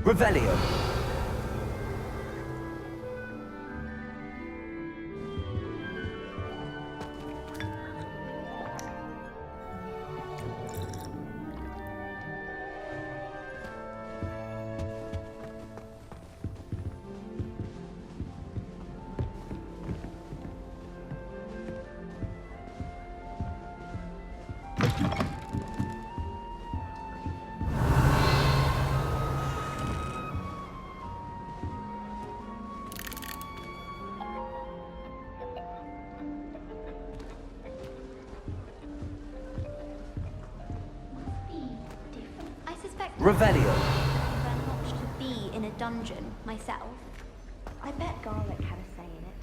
Revelio. Revelio. Prefer not to be in a dungeon myself. I bet garlic had a say in it.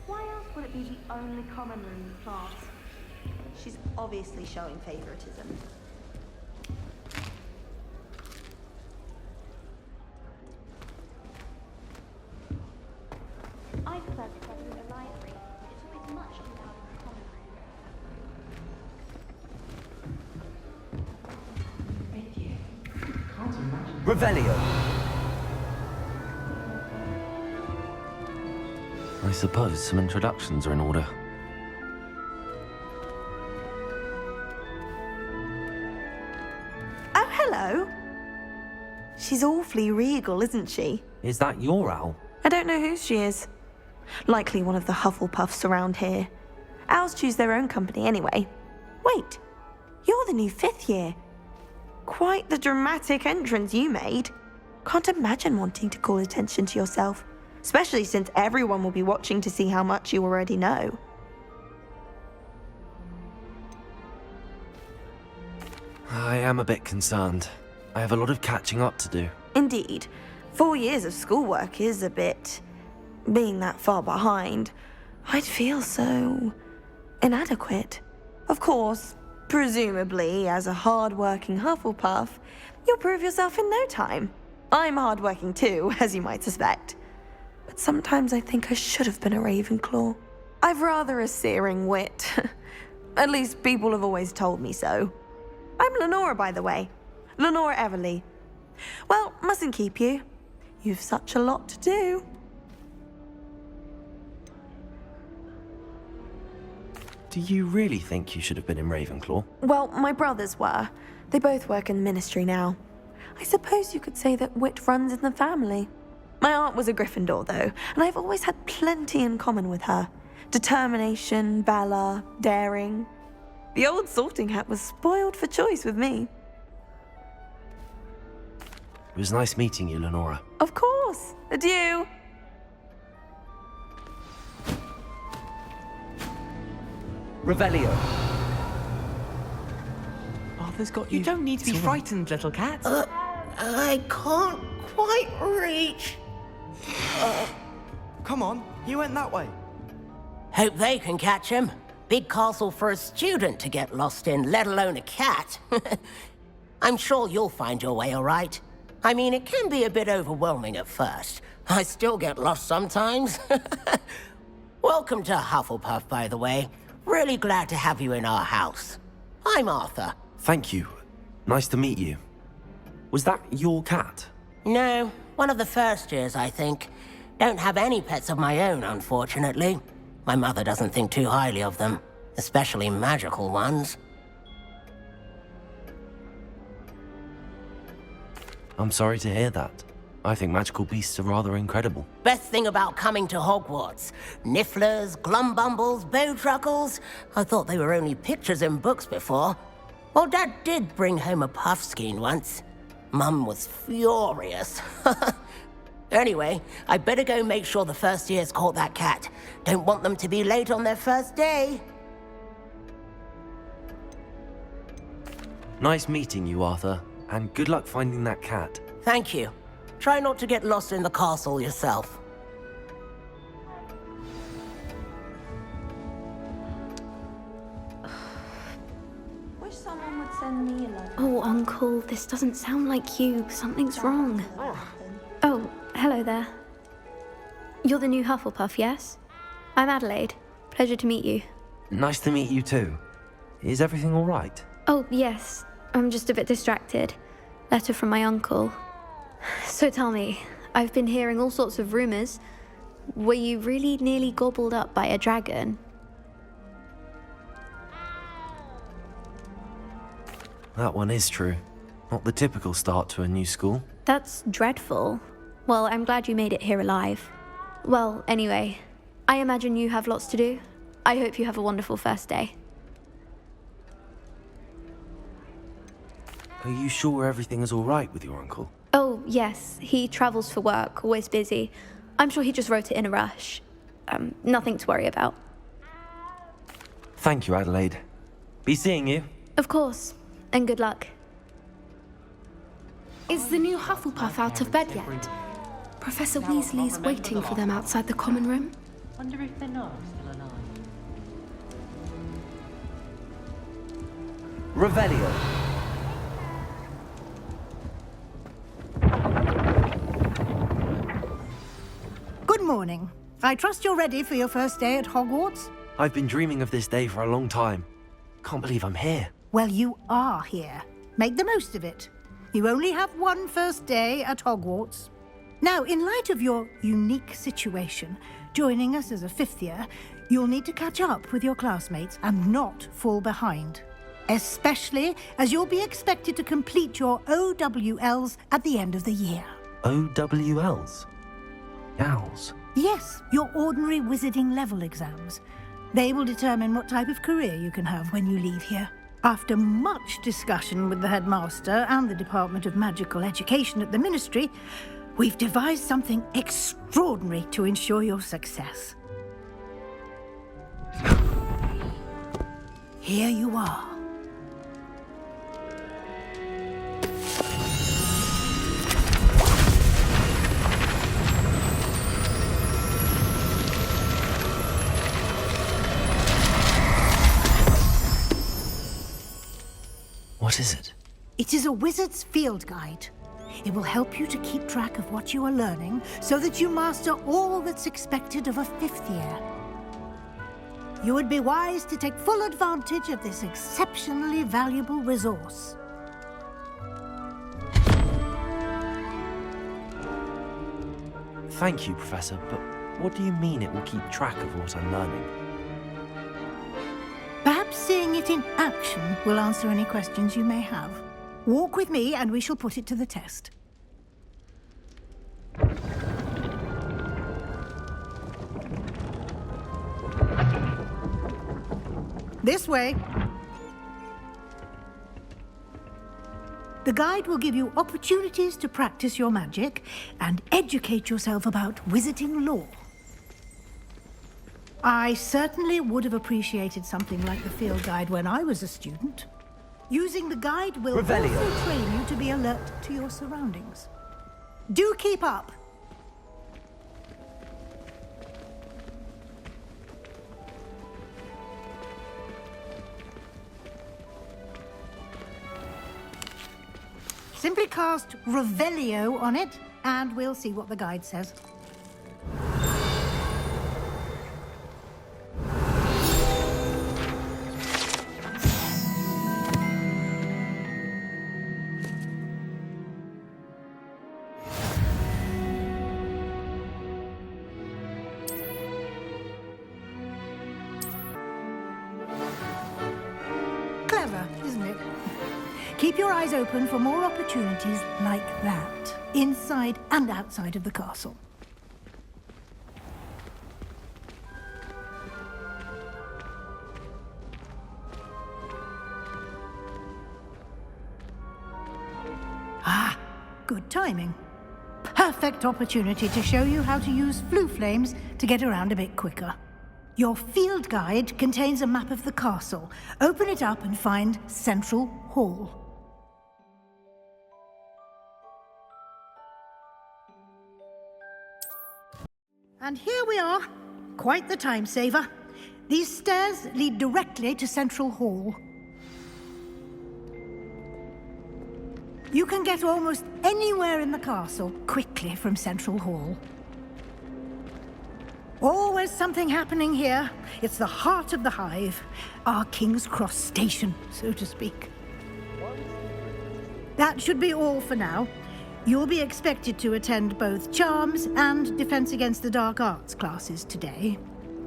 Why else would it be the only common room in the class? She's obviously showing favoritism. I prefer to study in the library. It's always much allowed in the common room. Revelio. I suppose some introductions are in order. Oh, hello. She's awfully regal, isn't she? Is that your owl? I don't know who she is. Likely one of the Hufflepuffs around here. Owls choose their own company anyway. Wait, you're the new 5th year. Quite the dramatic entrance you made. Can't imagine wanting to call attention to yourself, especially since everyone will be watching to see how much you already know. I am a bit concerned. I have a lot of catching up to do. Indeed, 4 years of schoolwork is a bit... Being that far behind, I'd feel so... inadequate. Of course, presumably, as a hard-working Hufflepuff, you'll prove yourself in no time. I'm hard-working too, as you might suspect. But sometimes I think I should have been a Ravenclaw. I've rather a searing wit. At least people have always told me so. I'm Lenora, by the way. Lenora Everly. Well, mustn't keep you. You've such a lot to do. Do you really think you should have been in Ravenclaw? Well, my brothers were. They both work in the ministry now. I suppose you could say that wit runs in the family. My aunt was a Gryffindor, though, and I've always had plenty in common with her. Determination, valor, daring. The old sorting hat was spoiled for choice with me. It was nice meeting you, Lenora. Of course. Adieu. Revelio. Arthur's got you. You don't need to be frightened, little cat. I can't quite reach. Come on, he went that way. Hope they can catch him. Big castle for a student to get lost in, let alone a cat. I'm sure you'll find your way all right. I mean, it can be a bit overwhelming at first. I still get lost sometimes. Welcome to Hufflepuff, by the way. Really glad to have you in our house. I'm Arthur. Thank you. Nice to meet you. Was that your cat? No, one of the first years, I think. Don't have any pets of my own, unfortunately. My mother doesn't think too highly of them, especially magical ones. I'm sorry to hear that. I think magical beasts are rather incredible. Best thing about coming to Hogwarts. Nifflers, glumbumbles, bowtruckles. I thought they were only pictures in books before. Well, Dad did bring home a puffskein once. Mum was furious. Anyway, I better go make sure the first years caught that cat. Don't want them to be late on their first day. Nice meeting you, Arthur. And good luck finding that cat. Thank you. Try not to get lost in the castle yourself. Wish someone would send me a letter. Oh, Uncle, this doesn't sound like you. Something's wrong. Oh, hello there. You're the new Hufflepuff, yes? I'm Adelaide. Pleasure to meet you. Nice to meet you too. Is everything all right? Oh, yes. I'm just a bit distracted. Letter from my uncle. So tell me, I've been hearing all sorts of rumors. Were you really nearly gobbled up by a dragon? That one is true. Not the typical start to a new school. That's dreadful. Well, I'm glad you made it here alive. Well, anyway, I imagine you have lots to do. I hope you have a wonderful first day. Are you sure everything is all right with your uncle? Oh, yes, he travels for work, always busy. I'm sure he just wrote it in a rush. Nothing to worry about. Thank you, Adelaide. Be seeing you. Of course, and good luck. Is the new Hufflepuff out of bed yet? Professor Weasley's waiting for them outside the common room. Wonder if they're not still alive. Revelio. Good morning. I trust you're ready for your first day at Hogwarts? I've been dreaming of this day for a long time. Can't believe I'm here. Well, you are here. Make the most of it. You only have one first day at Hogwarts. Now, in light of your unique situation, joining us as a fifth year, you'll need to catch up with your classmates and not fall behind. Especially as you'll be expected to complete your OWLs at the end of the year. OWLs? Owls? Yes, your ordinary wizarding level exams. They will determine what type of career you can have when you leave here. After much discussion with the headmaster and the Department of Magical Education at the Ministry, we've devised something extraordinary to ensure your success. Here you are. What is it? It is a wizard's field guide. It will help you to keep track of what you are learning so that you master all that's expected of a fifth year. You would be wise to take full advantage of this exceptionally valuable resource. Thank you, Professor, but what do you mean it will keep track of what I'm learning? Perhaps seeing it in action will answer any questions you may have. Walk with me and we shall put it to the test. This way. The guide will give you opportunities to practice your magic and educate yourself about wizarding lore. I certainly would have appreciated something like the field guide when I was a student. Using the guide will Revelio. also train you to be alert to your surroundings. Do keep up! Simply cast Revelio on it, and we'll see what the guide says. Clever, isn't it? Keep your eyes open for more opportunities like that, inside and outside of the castle. Ah, good timing. Perfect opportunity to show you how to use flue flames to get around a bit quicker. Your field guide contains a map of the castle. Open it up and find Central Hall. And here we are. Quite the time saver. These stairs lead directly to Central Hall. You can get almost anywhere in the castle quickly from Central Hall. Always something happening here. It's the heart of the hive, our King's Cross station, so to speak. That should be all for now. You'll be expected to attend both Charms and Defense Against the Dark Arts classes today.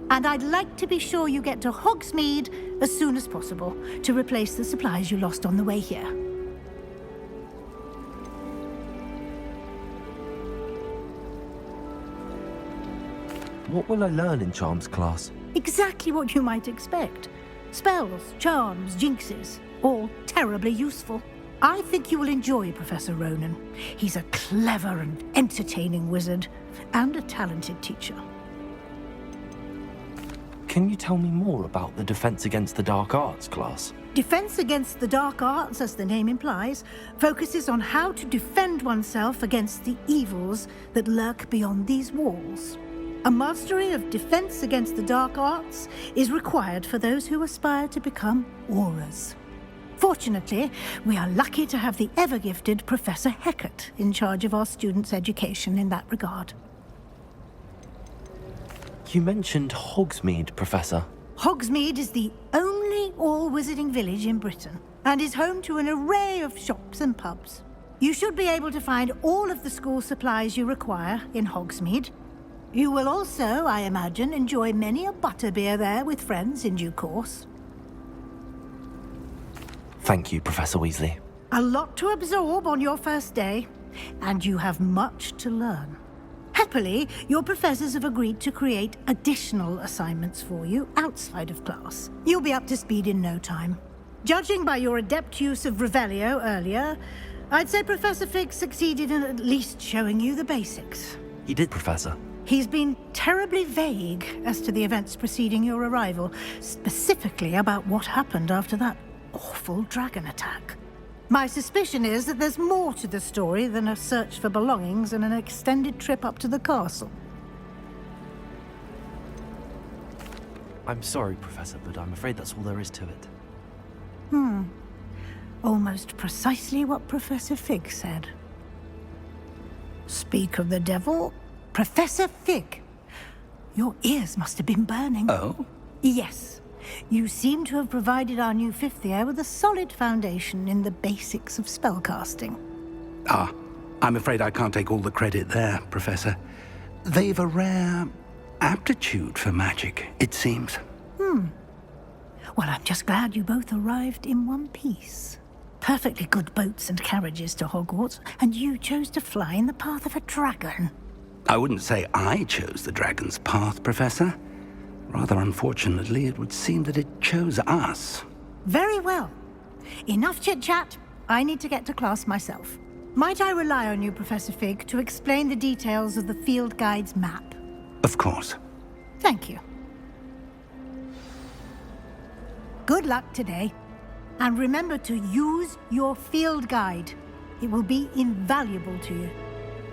And I'd like to be sure you get to Hogsmeade as soon as possible to replace the supplies you lost on the way here. What will I learn in Charms class? Exactly what you might expect. Spells, charms, jinxes, all terribly useful. I think you will enjoy Professor Ronan. He's a clever and entertaining wizard, and a talented teacher. Can you tell me more about the Defense Against the Dark Arts class? Defense Against the Dark Arts, as the name implies, focuses on how to defend oneself against the evils that lurk beyond these walls. A mastery of Defense Against the Dark Arts is required for those who aspire to become auras. Fortunately, we are lucky to have the ever-gifted Professor Hecat in charge of our students' education in that regard. You mentioned Hogsmeade, Professor. Hogsmeade is the only all-wizarding village in Britain, and is home to an array of shops and pubs. You should be able to find all of the school supplies you require in Hogsmeade. You will also, I imagine, enjoy many a butterbeer there with friends in due course. Thank you, Professor Weasley. A lot to absorb on your first day, and you have much to learn. Happily, your professors have agreed to create additional assignments for you outside of class. You'll be up to speed in no time. Judging by your adept use of Revelio earlier, I'd say Professor Fig succeeded in at least showing you the basics. He did, Professor. He's been terribly vague as to the events preceding your arrival, specifically about what happened after that awful dragon attack. My suspicion is that there's more to the story than a search for belongings and an extended trip up to the castle. I'm sorry, Professor, but I'm afraid that's all there is to it. Almost precisely what Professor Fig said. Speak of the devil, Professor Fig. Your ears must have been burning. Oh? Yes. You seem to have provided our new fifth year with a solid foundation in the basics of spellcasting. Ah, I'm afraid I can't take all the credit there, Professor. They've a rare aptitude for magic, it seems. Well, I'm just glad you both arrived in one piece. Perfectly good boats and carriages to Hogwarts, and you chose to fly in the path of a dragon. I wouldn't say I chose the dragon's path, Professor. Rather unfortunately, it would seem that it chose us. Very well. Enough chit-chat. I need to get to class myself. Might I rely on you, Professor Fig, to explain the details of the field guide's map? Of course. Thank you. Good luck today. And remember to use your field guide. It will be invaluable to you.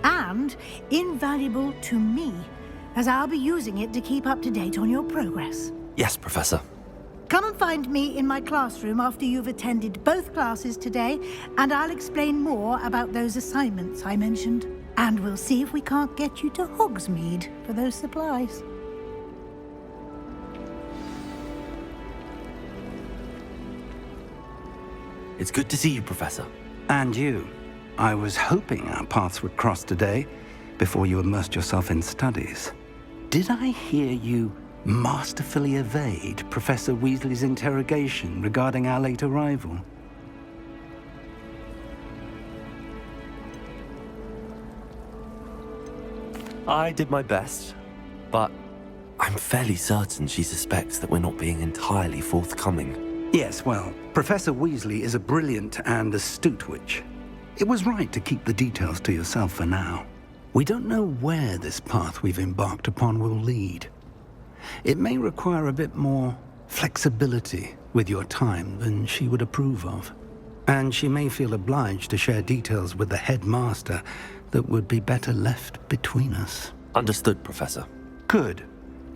And invaluable to me, as I'll be using it to keep up to date on your progress. Yes, Professor. Come and find me in my classroom after you've attended both classes today, and I'll explain more about those assignments I mentioned. And we'll see if we can't get you to Hogsmeade for those supplies. It's good to see you, Professor. And you. I was hoping our paths would cross today, before you immersed yourself in studies. Did I hear you masterfully evade Professor Weasley's interrogation regarding our late arrival? I did my best, but I'm fairly certain she suspects that we're not being entirely forthcoming. Yes, well, Professor Weasley is a brilliant and astute witch. It was right to keep the details to yourself for now. We don't know where this path we've embarked upon will lead. It may require a bit more flexibility with your time than she would approve of. And she may feel obliged to share details with the headmaster that would be better left between us. Understood, Professor. Good.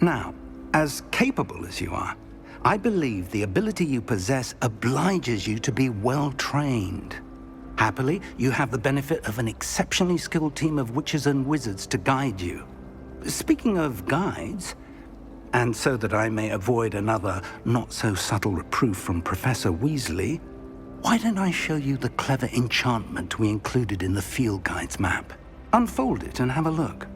Now, as capable as you are, I believe the ability you possess obliges you to be well trained. Happily, you have the benefit of an exceptionally skilled team of witches and wizards to guide you. Speaking of guides, and so that I may avoid another not-so-subtle reproof from Professor Weasley, Why don't I show you the clever enchantment we included in the field guide's map? Unfold it and have a look.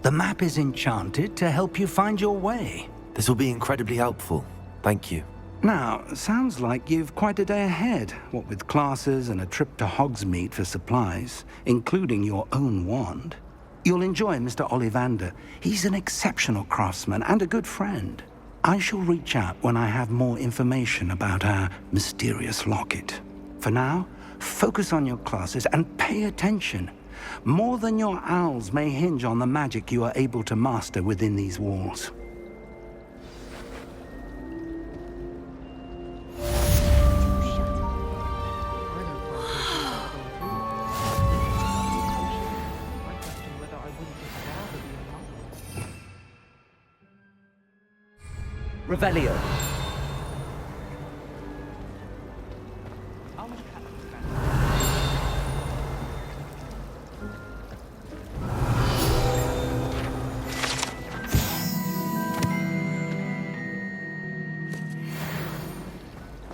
The map is enchanted to help you find your way. This will be incredibly helpful. Thank you. Now, sounds like you've quite a day ahead, what with classes and a trip to Hogsmeade for supplies, including your own wand. You'll enjoy Mr. Ollivander. He's an exceptional craftsman and a good friend. I shall reach out when I have more information about our mysterious locket. For now, focus on your classes and pay attention. More than your owls may hinge on the magic you are able to master within these walls. Revelio.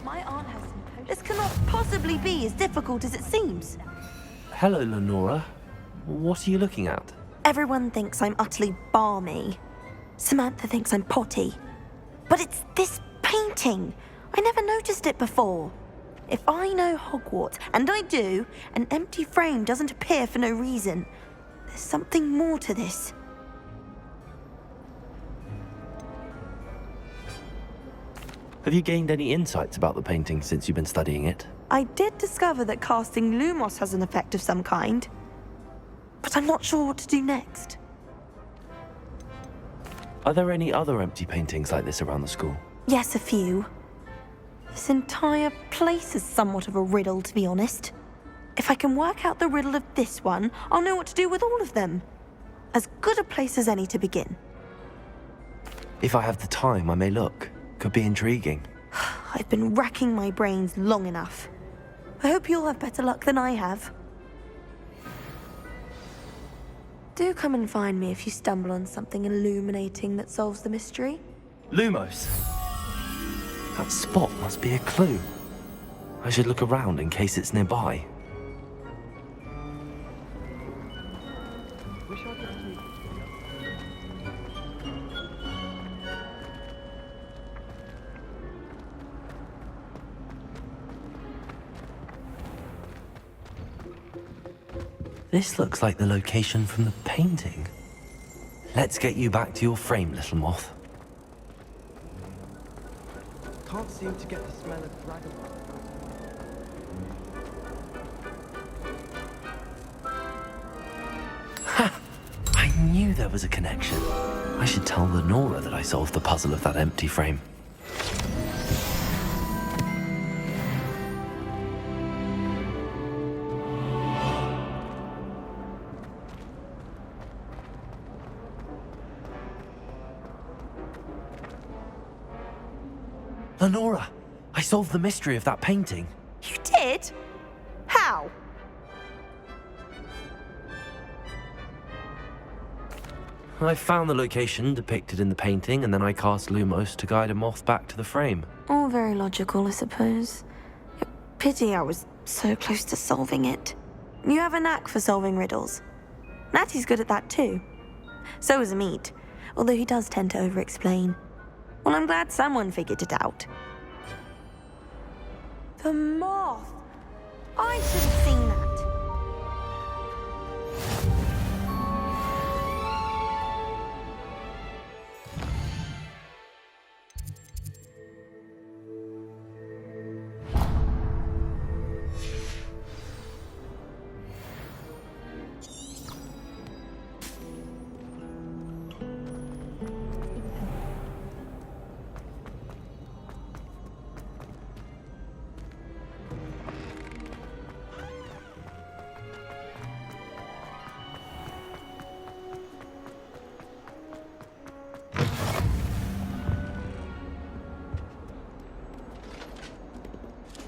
My aunt has some potions. This cannot possibly be as difficult as it seems. Hello, Lenora. What are you looking at? Everyone thinks I'm utterly balmy. Samantha thinks I'm potty. But it's this painting. I never noticed it before. If I know Hogwarts, and I do, an empty frame doesn't appear for no reason. There's something more to this. Have you gained any insights about the painting since you've been studying it? I did discover that casting Lumos has an effect of some kind. But I'm not sure what to do next. Are there any other empty paintings like this around the school? Yes, a few. This entire place is somewhat of a riddle, to be honest. If I can work out the riddle of this one, I'll know what to do with all of them. As good a place as any to begin. If I have the time, I may look. Could be intriguing. I've been racking my brains long enough. I hope you'll have better luck than I have. Do come and find me if you stumble on something illuminating that solves the mystery. Lumos! That spot must be a clue. I should look around in case it's nearby. This looks like the location from the painting. Let's get you back to your frame, little moth. Can't seem to get the smell of dragon. Ha! I knew there was a connection. I should tell Lenora that I solved the puzzle of that empty frame. Lenora, I solved the mystery of that painting. You did? How? I found the location depicted in the painting, and then I cast Lumos to guide a moth back to the frame. All very logical, I suppose. Pity I was so close to solving it. You have a knack for solving riddles. Natty's good at that too. So is Amit, although he does tend to over-explain. Well, I'm glad someone figured it out. The moth! I should have seen that.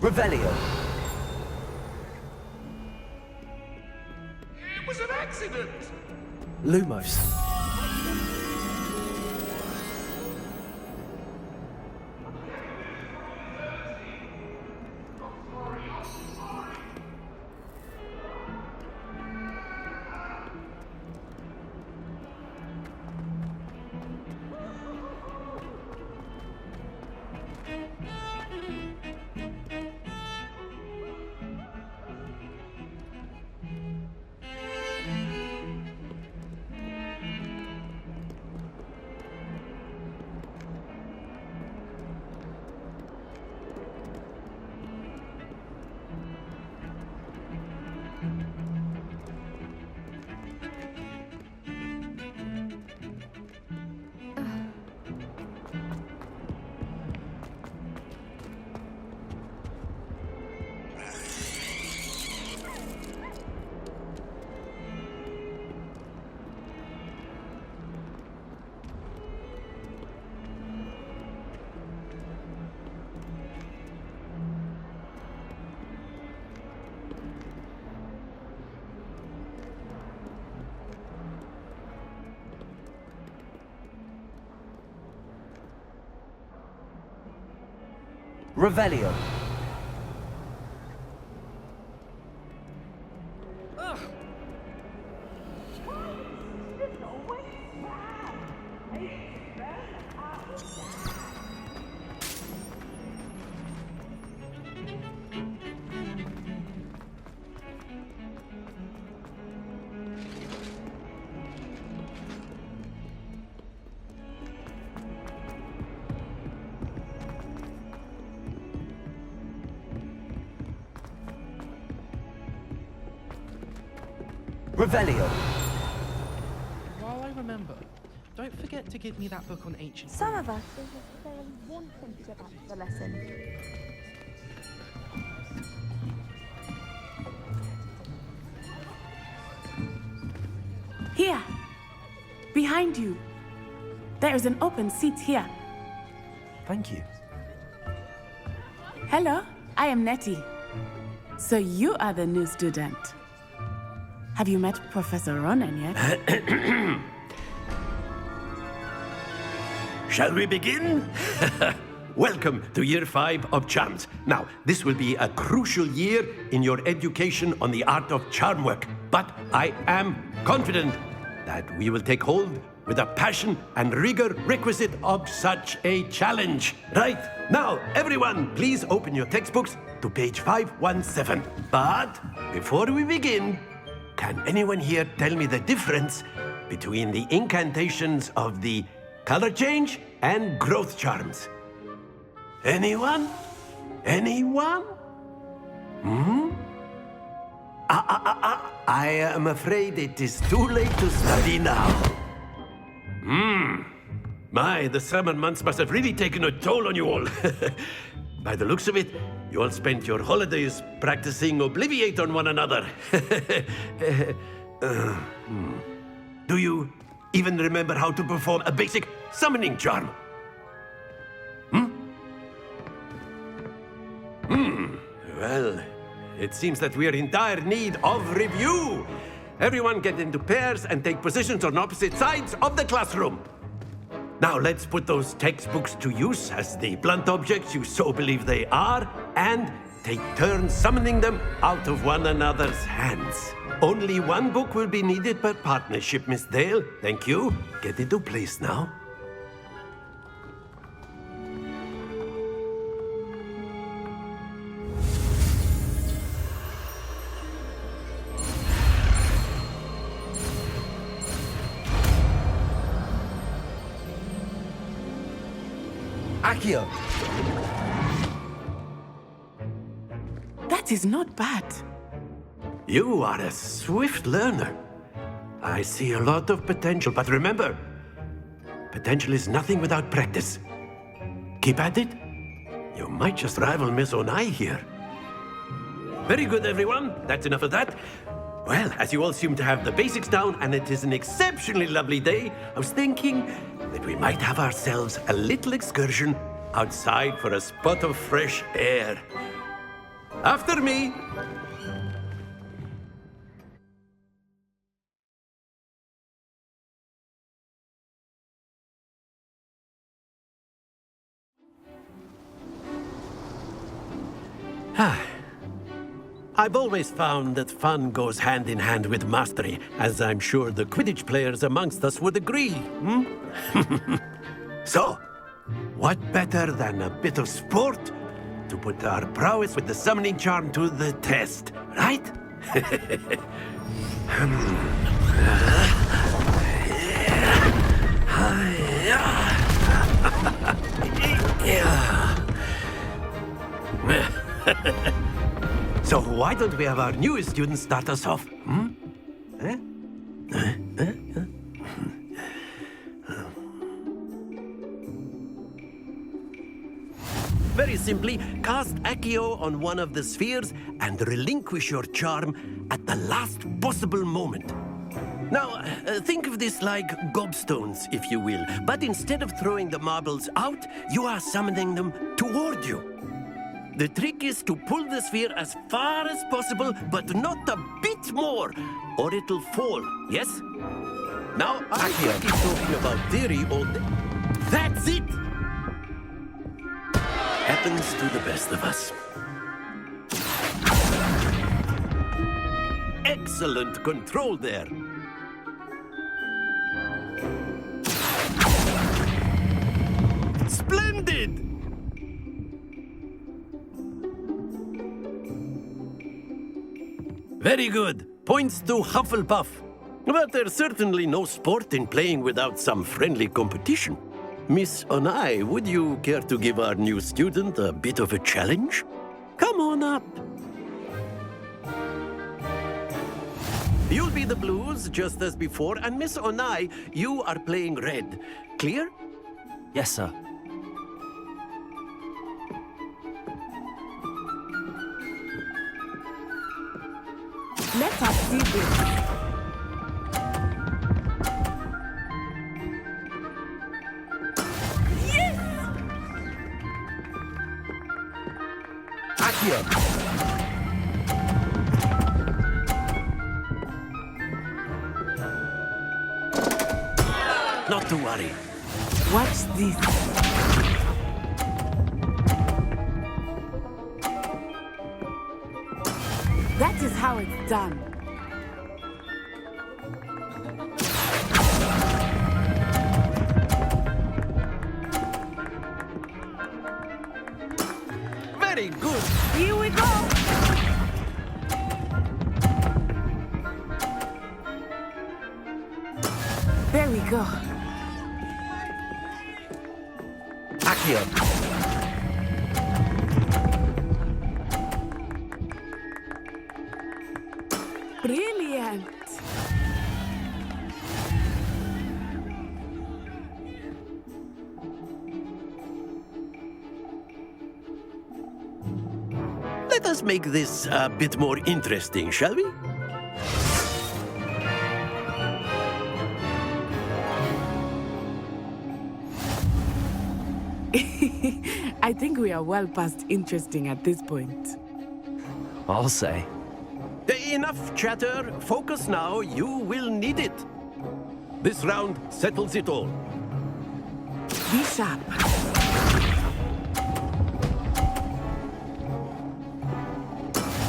Revelio. It was an accident! Lumos. Revelio. Revelio. While I remember, don't forget to give me that book on ancient. Some of us don't necessarily want him to get back to the lesson. Here! Behind you! There is an open seat here. Thank you. Hello, I am Nettie. So you are the new student. Have you met Professor Ronan yet? Shall we begin? Welcome to Year 5 of Charms. Now, this will be a crucial year in your education on the art of charm work, but I am confident that we will take hold with the passion and rigor requisite of such a challenge. Right, now, everyone, please open your textbooks to page 517. But before we begin, can anyone here tell me the difference between the incantations of the color change and growth charms? Anyone? Anyone? I am afraid it is too late to study now. My, the summer months must have really taken a toll on you all. By the looks of it, you all spent your holidays practicing Obliviate on one another. Do you even remember how to perform a basic summoning charm? Well, it seems that we are in dire need of review. Everyone get into pairs and take positions on opposite sides of the classroom. Now let's put those textbooks to use as the blunt objects you so believe they are, and take turns summoning them out of one another's hands. Only one book will be needed per partnership, Miss Dale. Thank you. Get into place now. Accio. That is not bad. You are a swift learner. I see a lot of potential, but remember, potential is nothing without practice. Keep at it. You might just rival Miss Onai here. Very good, everyone. That's enough of that. Well, as you all seem to have the basics down, and it is an exceptionally lovely day, I was thinking that we might have ourselves a little excursion outside for a spot of fresh air. After me. I've always found that fun goes hand in hand with mastery, as I'm sure the Quidditch players amongst us would agree. So, what better than a bit of sport to put our prowess with the summoning charm to the test, right? So why don't we have our newest student start us off? Very simply, cast Accio on one of the spheres and relinquish your charm at the last possible moment. Now, think of this like gobstones, if you will, but instead of throwing the marbles out, you are summoning them toward you. The trick is to pull the sphere as far as possible, but not a bit more, or it'll fall, yes? Now, I can't keep talking about theory all day. That's it! Happens to the best of us. Excellent control there. Splendid! Very good. Points to Hufflepuff. But there's certainly no sport in playing without some friendly competition. Miss Onai, would you care to give our new student a bit of a challenge? Come on up. You'll be the blues, just as before, and Miss Onai, you are playing red. Clear? Yes, sir. Let us see this. Yes! Accio. Not to worry. Watch this. That is how it's done. Very good. Here we go. There we go. Accio. Brilliant. Let us make this a bit more interesting, shall we? I think we are well past interesting at this point. I'll say. Enough chatter. Focus now. You will need it. This round settles it all. Be sharp.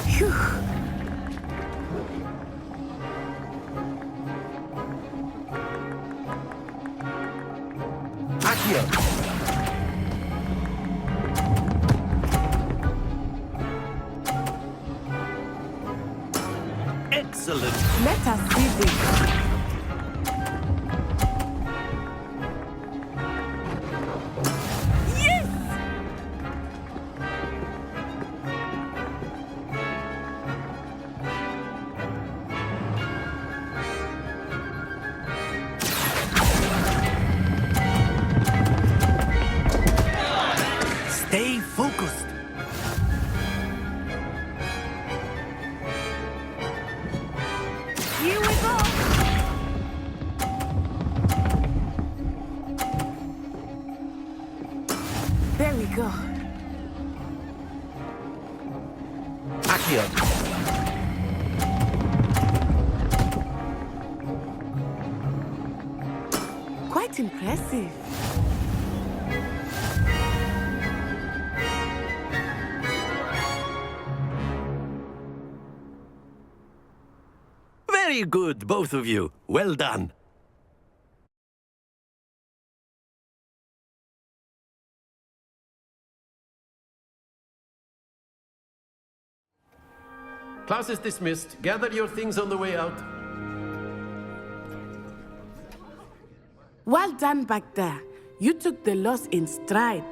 Phew. Accio. Excellent. Let us see this. Yes! Stay focused. Here we go. There we go. Accio. Quite impressive. Very good, both of you. Well done. Class is dismissed. Gather your things on the way out. Well done back there. You took the loss in stride.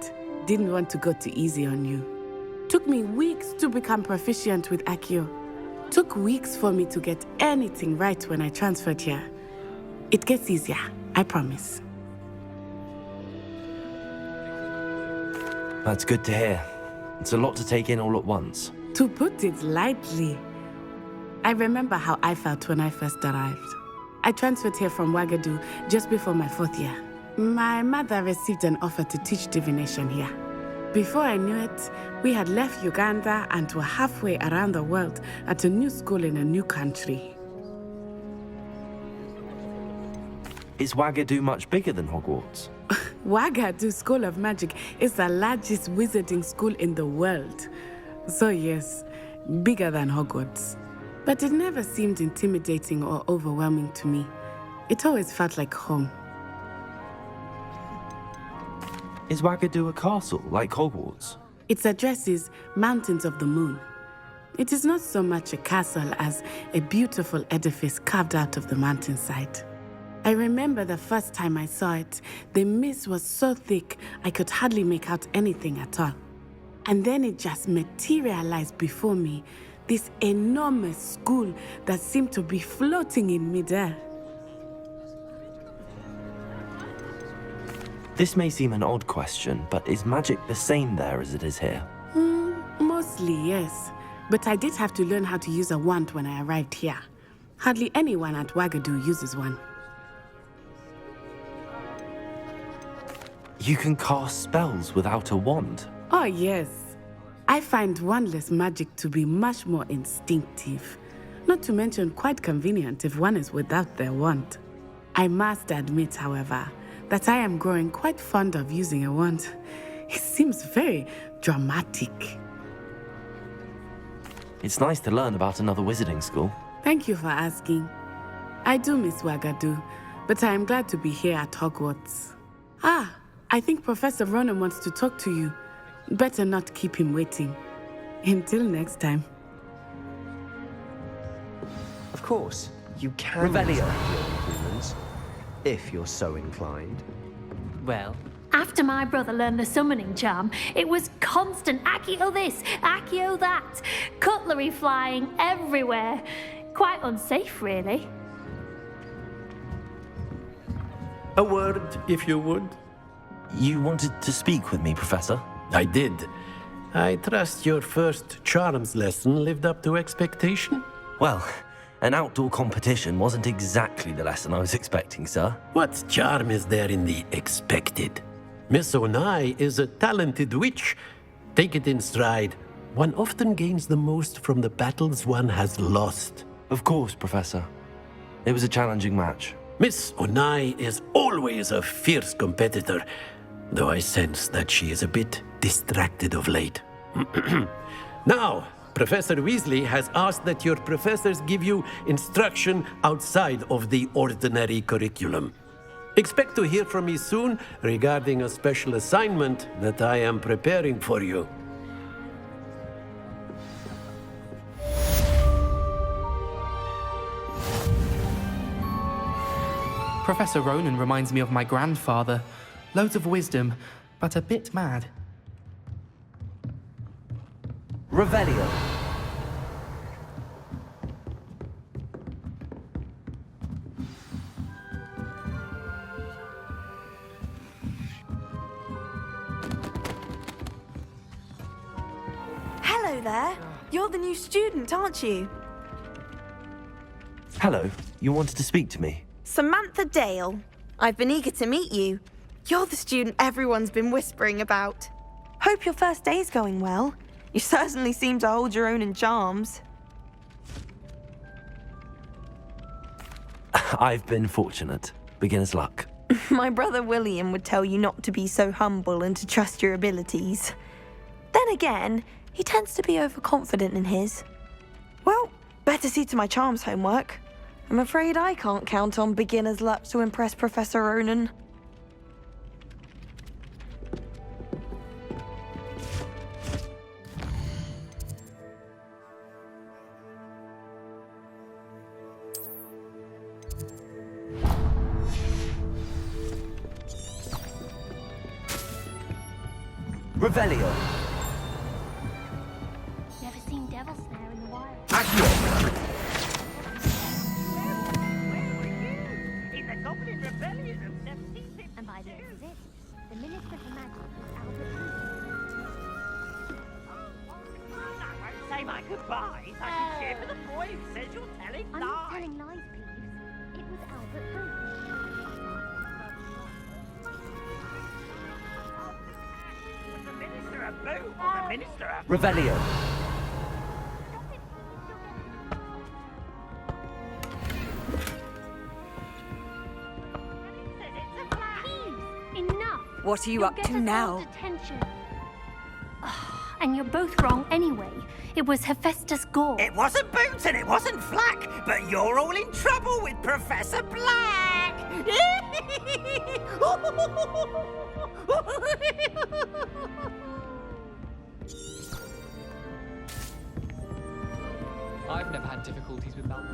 Didn't want to go too easy on you. Took me weeks to become proficient with Accio. Took weeks for me to get anything right when I transferred here. It gets easier, I promise. That's good to hear. It's a lot to take in all at once. To put it lightly, I remember how I felt when I first arrived. I transferred here from Ouagadougou just before my 4th year. My mother received an offer to teach divination here. Before I knew it, we had left Uganda and were halfway around the world at a new school in a new country. Is Ouagadougou much bigger than Hogwarts? Ouagadougou School of Magic is the largest wizarding school in the world. So yes, bigger than Hogwarts. But it never seemed intimidating or overwhelming to me. It always felt like home. Is Ouagadougou a castle, like Hogwarts? Its address is Mountains of the Moon. It is not so much a castle as a beautiful edifice carved out of the mountainside. I remember the first time I saw it, the mist was so thick I could hardly make out anything at all. And then it just materialized before me, this enormous school that seemed to be floating in midair. This may seem an odd question, but is magic the same there as it is here? Mostly, yes. But I did have to learn how to use a wand when I arrived here. Hardly anyone at Ouagadougou uses one. You can cast spells without a wand? Oh, yes. I find wandless magic to be much more instinctive. Not to mention quite convenient if one is without their wand. I must admit, however, that I am growing quite fond of using a wand. It seems very dramatic. It's nice to learn about another wizarding school. Thank you for asking. I do miss Ouagadougou, but I am glad to be here at Hogwarts. I think Professor Ronan wants to talk to you. Better not keep him waiting. Until next time. Of course, you can use humans, if you're so inclined. Well, After my brother learned the summoning charm, it was constant Accio this, Accio that, cutlery flying everywhere. Quite unsafe, really. A word, if you would. You wanted to speak with me, Professor? I did. I trust your first charms lesson lived up to expectation? Well, an outdoor competition wasn't exactly the lesson I was expecting, sir. What charm is there in the expected? Miss Onai is a talented witch. Take it in stride. One often gains the most from the battles one has lost. Of course, Professor. It was a challenging match. Miss Onai is always a fierce competitor, though I sense that she is a bit distracted of late. Now, Professor Weasley has asked that your professors give you instruction outside of the ordinary curriculum. Expect to hear from me soon regarding a special assignment that I am preparing for you. Professor Ronan reminds me of my grandfather. Loads of wisdom, but a bit mad. Revelio. Hello there. You're the new student, aren't you? Hello, you wanted to speak to me? Samantha Dale. I've been eager to meet you. You're the student everyone's been whispering about. Hope your first day's going well. You certainly seem to hold your own in charms. I've been fortunate. Beginner's luck. My brother William would tell you not to be so humble and to trust your abilities. Then again, he tends to be overconfident in his. Well, better see to my charms homework. I'm afraid I can't count on beginner's luck to impress Professor Ronan. Revelio. Never seen devil snare in the wild. And by the end of it, the Minister for Magic was Albert Bruce. Say my goodbyes. I can cheer for the boy who says you're telling I'm lies. not telling lies, Peeves. It was Albert Bruce. The minister a boo or the minister a... Revelio. Enough! What are you You'll up get to us now? all detention. And you're both wrong anyway. It was Hephaestus Gore. It wasn't Boots and it wasn't Flack, but you're all in trouble with Professor Black! I've never had difficulties with that.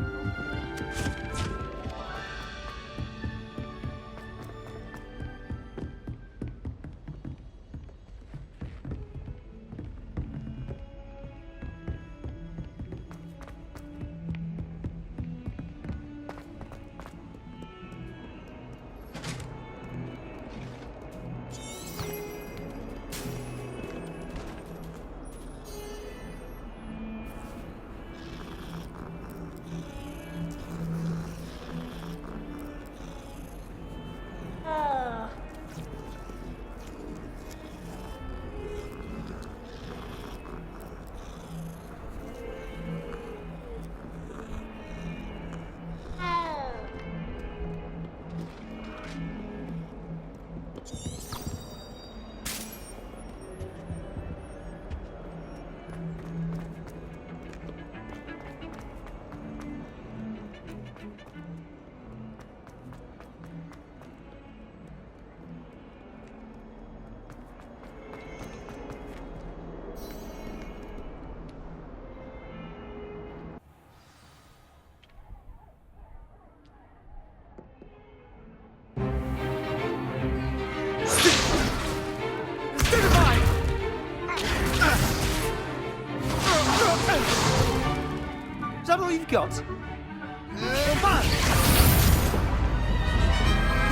Is that all you've got?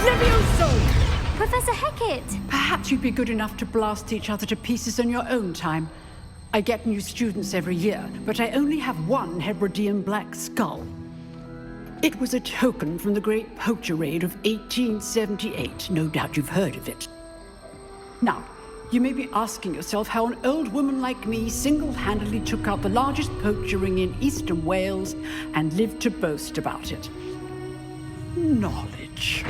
Levioso! Professor Hecat! Perhaps you'd be good enough to blast each other to pieces on your own time. I get new students every year, but I only have one Hebridean black skull. It was a token from the Great Poacher Raid of 1878. No doubt you've heard of it. Now, you may be asking yourself how an old woman like me single-handedly took out the largest poacher ring in eastern Wales and lived to boast about it. Knowledge.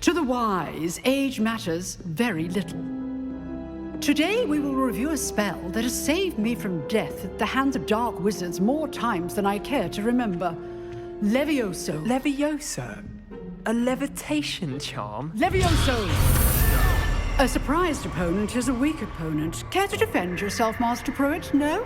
To the wise, age matters very little. Today we will review a spell that has saved me from death at the hands of dark wizards more times than I care to remember. Levioso. Levioso? A levitation charm? Levioso! A surprised opponent is a weak opponent. Care to defend yourself, Master Pruitt? No?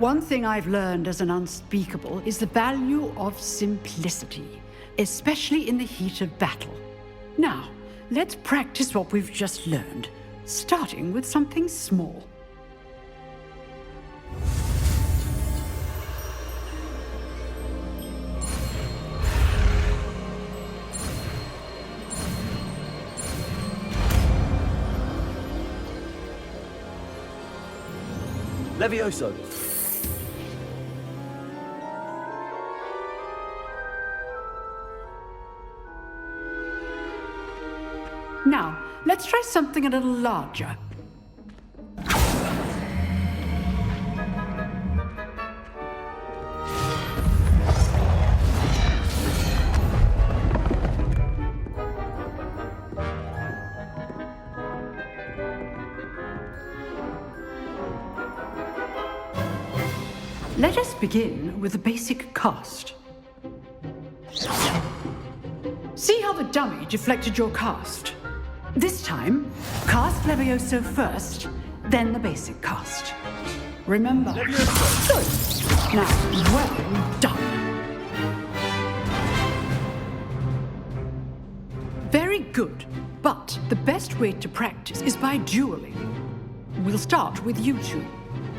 One thing I've learned as an unspeakable is the value of simplicity, especially in the heat of battle. Now, let's practice what we've just learned, starting with something small. Levioso. Now, let's try something a little larger. Let us begin with the basic cast. See how the dummy deflected your cast? This time, cast Levioso first, then the basic cast. Remember. Good. Now, well done. Very good, but the best way to practice is by dueling. We'll start with you two.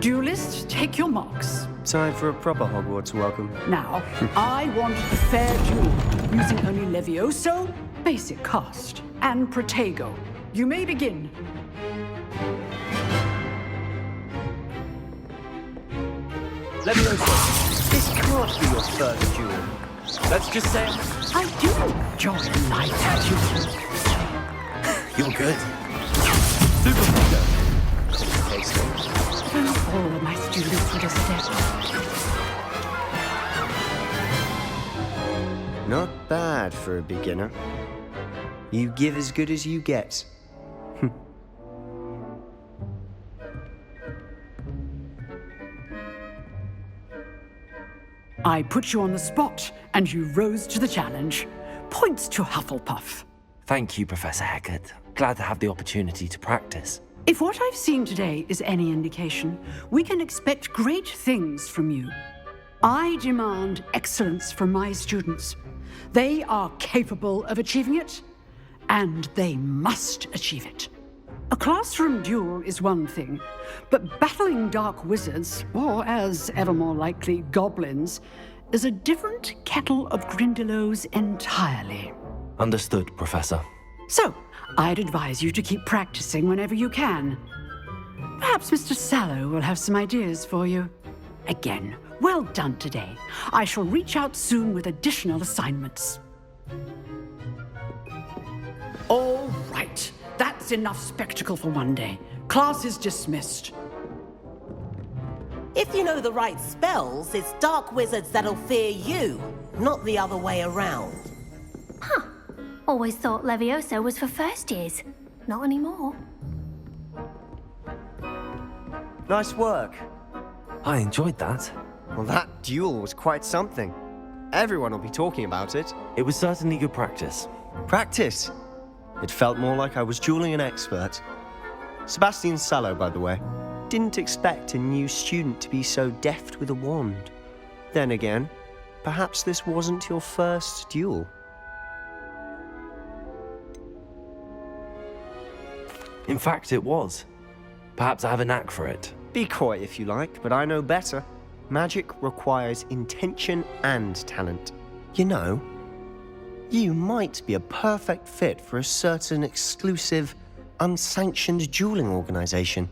Duelists, take your marks. Time for a proper Hogwarts welcome. Now, I want a fair duel, using only Levioso, basic cast, and Protego. You may begin. Levioso, this can't be your first duel. Let's just say I do enjoy light duels. you're good. If all of my students would have stepped. Not bad for a beginner. You give as good as you get. I put you on the spot, and you rose to the challenge. Points to Hufflepuff. Thank you, Professor Hecat. Glad to have the opportunity to practice. If what I've seen today is any indication, we can expect great things from you. I demand excellence from my students. They are capable of achieving it, and they must achieve it. A classroom duel is one thing, but battling dark wizards, or as ever more likely, goblins, is a different kettle of Grindylows entirely. Understood, Professor. So, I'd advise you to keep practicing whenever you can. Perhaps Mr. Sallow will have some ideas for you. Again, well done today. I shall reach out soon with additional assignments. All right. That's enough spectacle for one day. Class is dismissed. If you know the right spells, it's dark wizards that'll fear you, not the other way around. Huh. Always thought Levioso was for first years. Not anymore. Nice work. I enjoyed that. Well, that duel was quite something. Everyone will be talking about it. It was certainly good practice. Practice? It felt more like I was dueling an expert. Sebastian Sallow, by the way. Didn't expect a new student to be so deft with a wand. Then again, perhaps this wasn't your first duel. In fact, it was. Perhaps I have a knack for it. Be coy if you like, but I know better. Magic requires intention and talent. You know, you might be a perfect fit for a certain exclusive, unsanctioned dueling organization.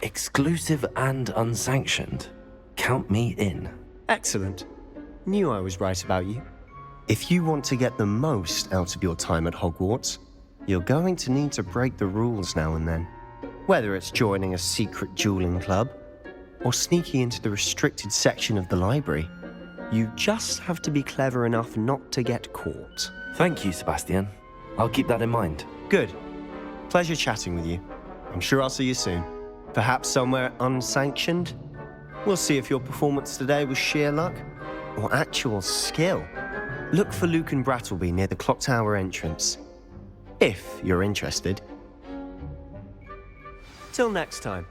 Exclusive and unsanctioned? Count me in. Excellent. Knew I was right about you. If you want to get the most out of your time at Hogwarts, you're going to need to break the rules now and then. Whether it's joining a secret dueling club, or sneaking into the restricted section of the library, you just have to be clever enough not to get caught. Thank you, Sebastian. I'll keep that in mind. Good. Pleasure chatting with you. I'm sure I'll see you soon. Perhaps somewhere unsanctioned? We'll see if your performance today was sheer luck or actual skill. Look for Luke and Brattleby near the clock tower entrance. If you're interested. Till next time.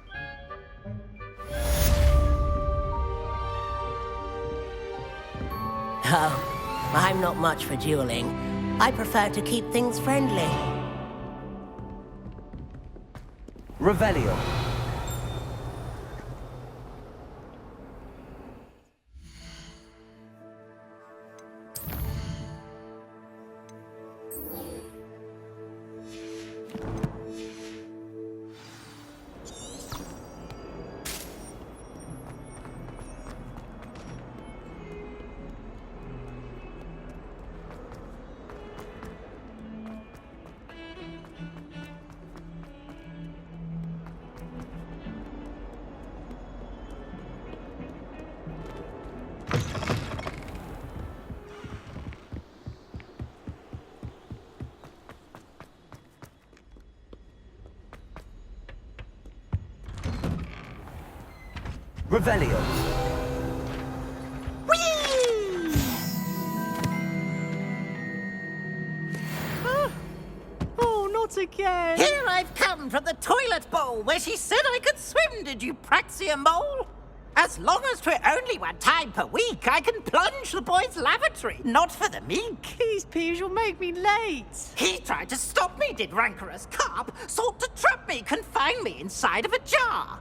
Oh, I'm not much for dueling. I prefer to keep things friendly. Revelio. Revelio. Oh, not again! Here I've come from the toilet bowl where she said I could swim, did you praxia mole? As long as 'twere only one time per week, I can plunge the boy's lavatory, not for the meek. Please, Peeves, you'll make me late. He tried to stop me, did rancorous carp, sought to trap me, confine me inside of a jar.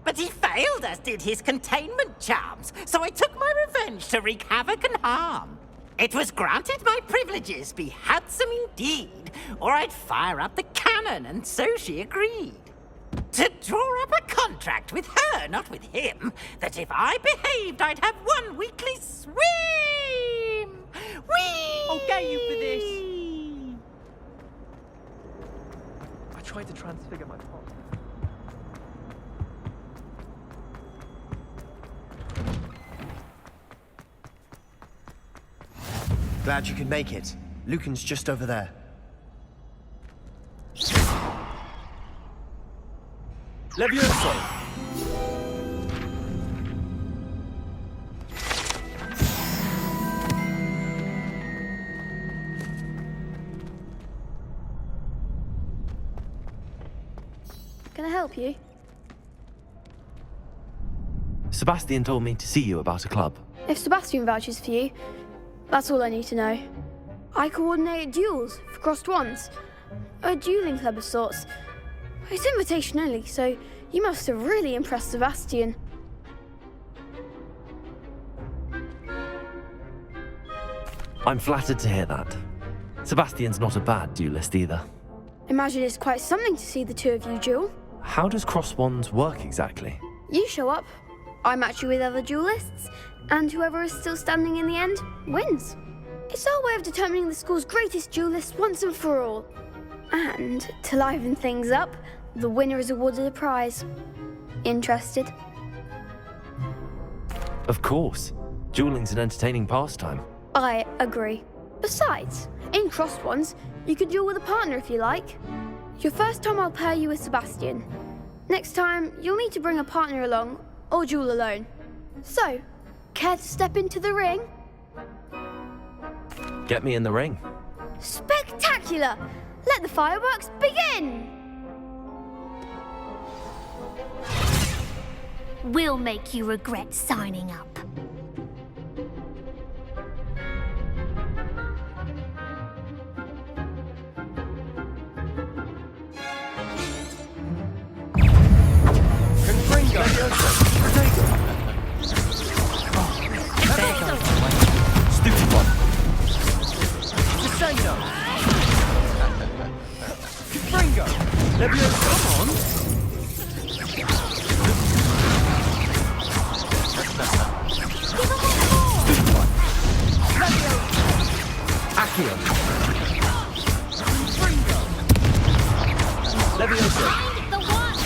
But he failed, as did his containment charms, so I took my revenge to wreak havoc and harm. It was granted my privileges be handsome indeed, or I'd fire up the cannon, and so she agreed. To draw up a contract with her, not with him, that if I behaved, I'd have one weekly swim! Whee! I'll get you for this! I tried to transfigure my pot. Glad you could make it. Lucan's just over there. Levioso. Can I help you? Sebastian told me to see you about a club. If Sebastian vouches for you, that's all I need to know. I coordinate duels for crossed wands. A dueling club of sorts. It's invitation only, so you must have really impressed Sebastian. I'm flattered to hear that. Sebastian's not a bad duelist either. Imagine it's quite something to see the two of you duel. How does cross wands work exactly? You show up, I match you with other duelists, and whoever is still standing in the end wins. It's our way of determining the school's greatest duelist once and for all. And to liven things up, the winner is awarded a prize. Interested? Of course. Dueling's an entertaining pastime. I agree. Besides, in crossed ones, you can duel with a partner if you like. Your first time I'll pair you with Sebastian. Next time, you'll need to bring a partner along, or duel alone. So, care to step into the ring? Get me in the ring. Spectacular! Let the fireworks begin! We'll make you regret signing up. Stupid one. Confringo! Levioso, come on! Accio. Levioso. The one!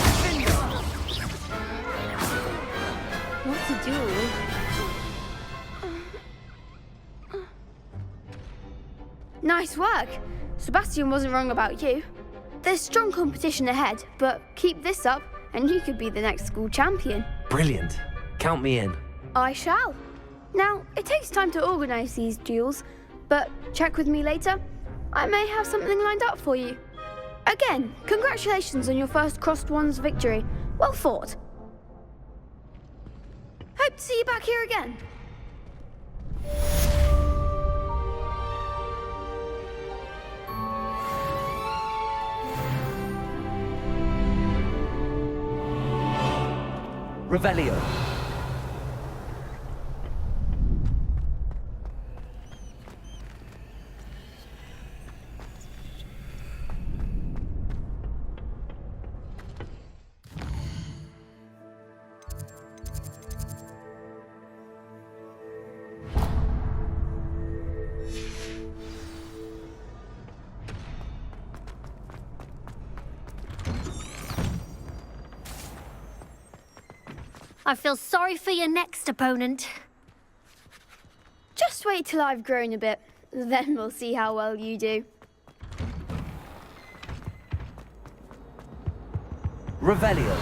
What's a duel? Nice work! Sebastian wasn't wrong about you. There's strong competition ahead, but keep this up and you could be the next school champion. Brilliant. Count me in. I shall. Now, it takes time to organise these duels, but check with me later. I may have something lined up for you. Again, congratulations on your first crossed wands victory. Well fought. Hope to see you back here again. Revelio. I feel sorry for your next opponent. Just wait till I've grown a bit, then we'll see how well you do. Revelio.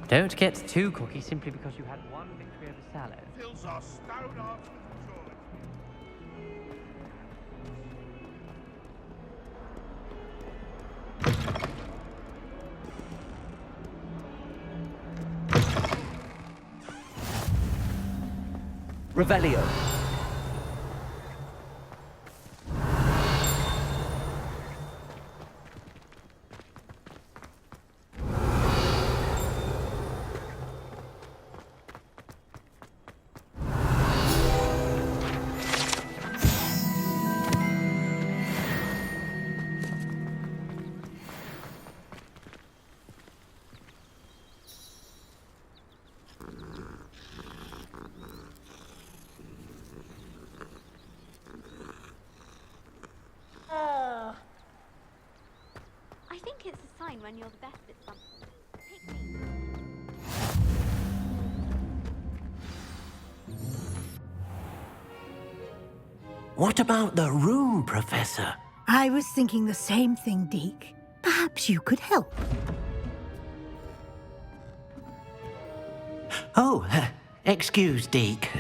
Don't get too cocky simply because you had one victory over Sallow. Fills our stone arms with joy. Revelio. I think it's a sign when you're the best at something. Pick me. What about the room, Professor? I was thinking the same thing, Deke. Perhaps you could help. Oh, excuse, Deke.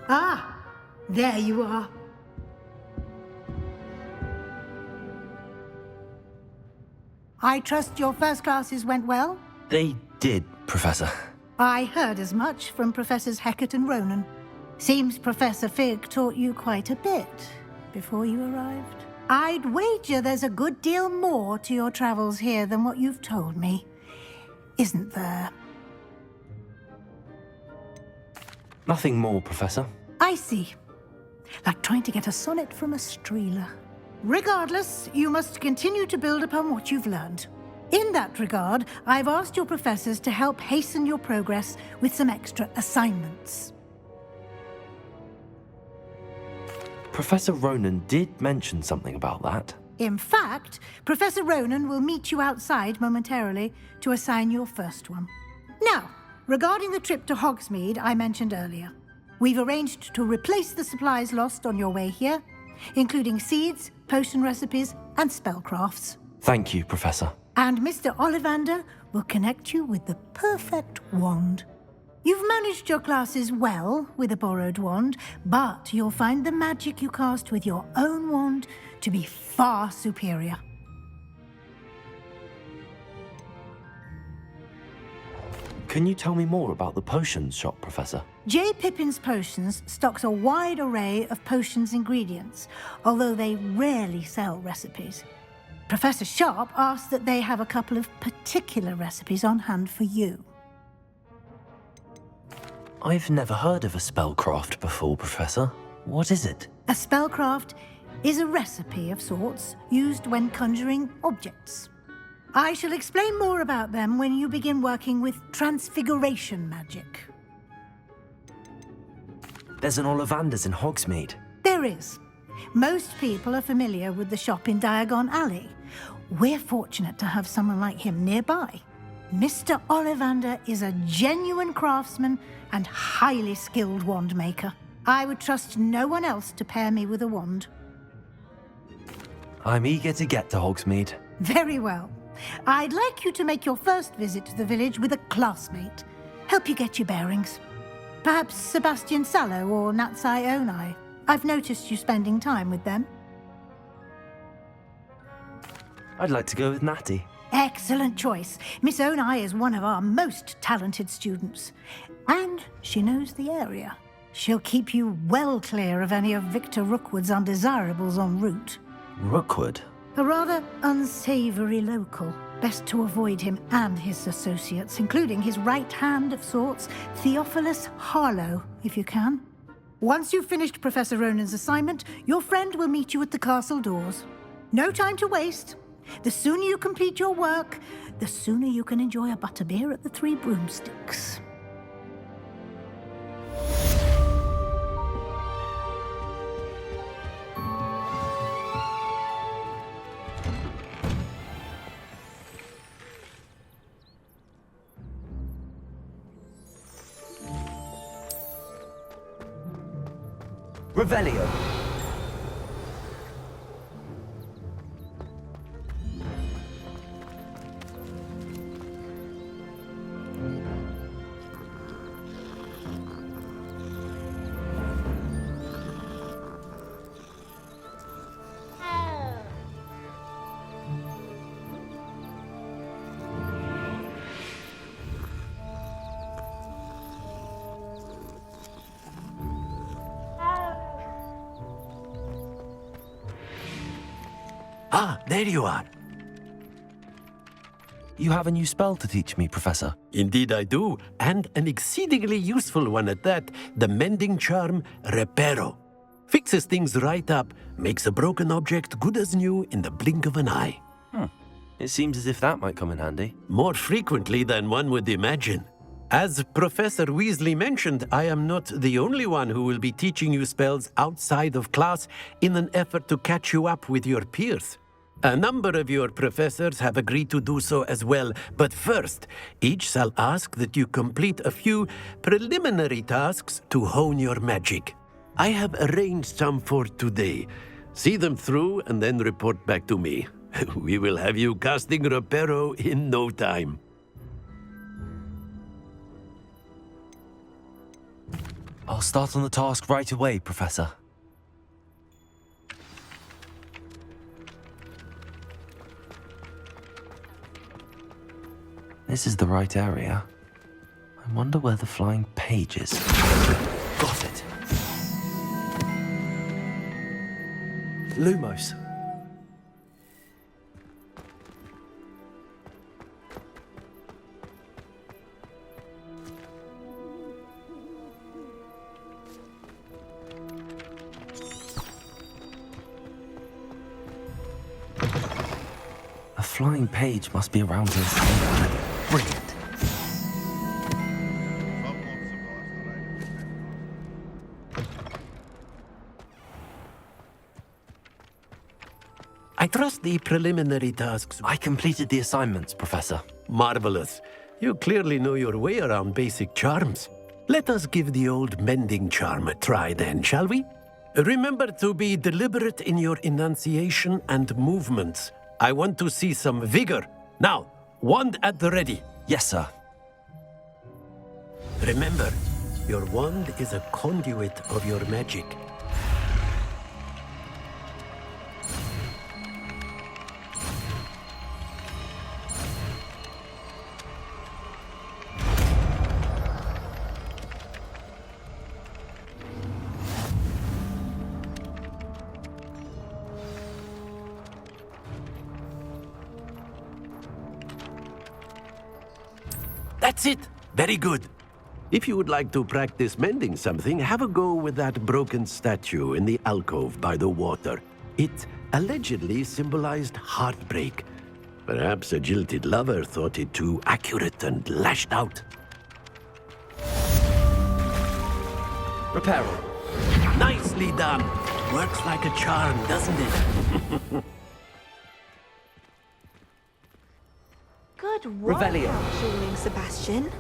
Ah, there you are. I trust your first classes went well? They did, Professor. I heard as much from Professors Hecat and Ronan. Seems Professor Fig taught you quite a bit before you arrived. I'd wager there's a good deal more to your travels here than what you've told me. Isn't there? Nothing more, Professor. I see. Like trying to get a sonnet from a streeler. Regardless, you must continue to build upon what you've learned. In that regard, I've asked your professors to help hasten your progress with some extra assignments. Professor Ronan did mention something about that. In fact, Professor Ronan will meet you outside momentarily to assign your first one. Now, regarding the trip to Hogsmeade I mentioned earlier, we've arranged to replace the supplies lost on your way here, including seeds, potion recipes, and spellcrafts. Thank you, Professor. And Mr. Ollivander will connect you with the perfect wand. You've managed your classes well with a borrowed wand, but you'll find the magic you cast with your own wand to be far superior. Can you tell me more about the potions shop, Professor? J. Pippin's Potions stocks a wide array of potions ingredients, although they rarely sell recipes. Professor Sharp asked that they have a couple of particular recipes on hand for you. I've never heard of a spellcraft before, Professor. What is it? A spellcraft is a recipe of sorts used when conjuring objects. I shall explain more about them when you begin working with transfiguration magic. There's an Ollivander's in Hogsmeade. There is. Most people are familiar with the shop in Diagon Alley. We're fortunate to have someone like him nearby. Mr. Ollivander is a genuine craftsman and highly skilled wand maker. I would trust no one else to pair me with a wand. I'm eager to get to Hogsmeade. Very well. I'd like you to make your first visit to the village with a classmate. Help you get your bearings. Perhaps Sebastian Sallow or Natsai Onai. I've noticed you spending time with them. I'd like to go with Natty. Excellent choice. Miss Onai is one of our most talented students. And she knows the area. She'll keep you well clear of any of Victor Rookwood's undesirables en route. Rookwood? A rather unsavory local. Best to avoid him and his associates, including his right hand of sorts, Theophilus Harlow, if you can. Once you've finished Professor Ronan's assignment, your friend will meet you at the castle doors. No time to waste. The sooner you complete your work, the sooner you can enjoy a butterbeer at the Three Broomsticks. Revelio. Ah, there you are. You have a new spell to teach me, Professor. Indeed I do, and an exceedingly useful one at that. The mending charm, Reparo. Fixes things right up, makes a broken object good as new in the blink of an eye. It seems as if that might come in handy. More frequently than one would imagine. As Professor Weasley mentioned, I am not the only one who will be teaching you spells outside of class in an effort to catch you up with your peers. A number of your professors have agreed to do so as well, but first, each shall ask that you complete a few preliminary tasks to hone your magic. I have arranged some for today. See them through and then report back to me. We will have you casting Reparo in no time. I'll start on the task right away, Professor. This is the right area. I wonder where the flying page is. Got it. Lumos. A flying page must be around here somewhere. Brilliant. I trust the preliminary tasks. I completed the assignments, Professor. Marvelous. You clearly know your way around basic charms. Let us give the old mending charm a try then, shall we? Remember to be deliberate in your enunciation and movements. I want to see some vigor. Now, wand at the ready. Yes, sir. Remember, your wand is a conduit of your magic. That's it. Very good. If you would like to practice mending something, have a go with that broken statue in the alcove by the water. It allegedly symbolized heartbreak. Perhaps a jilted lover thought it too accurate and lashed out. Reparo. Nicely done. Works like a charm, doesn't it? Good work, Revelio. Julie Sebastian.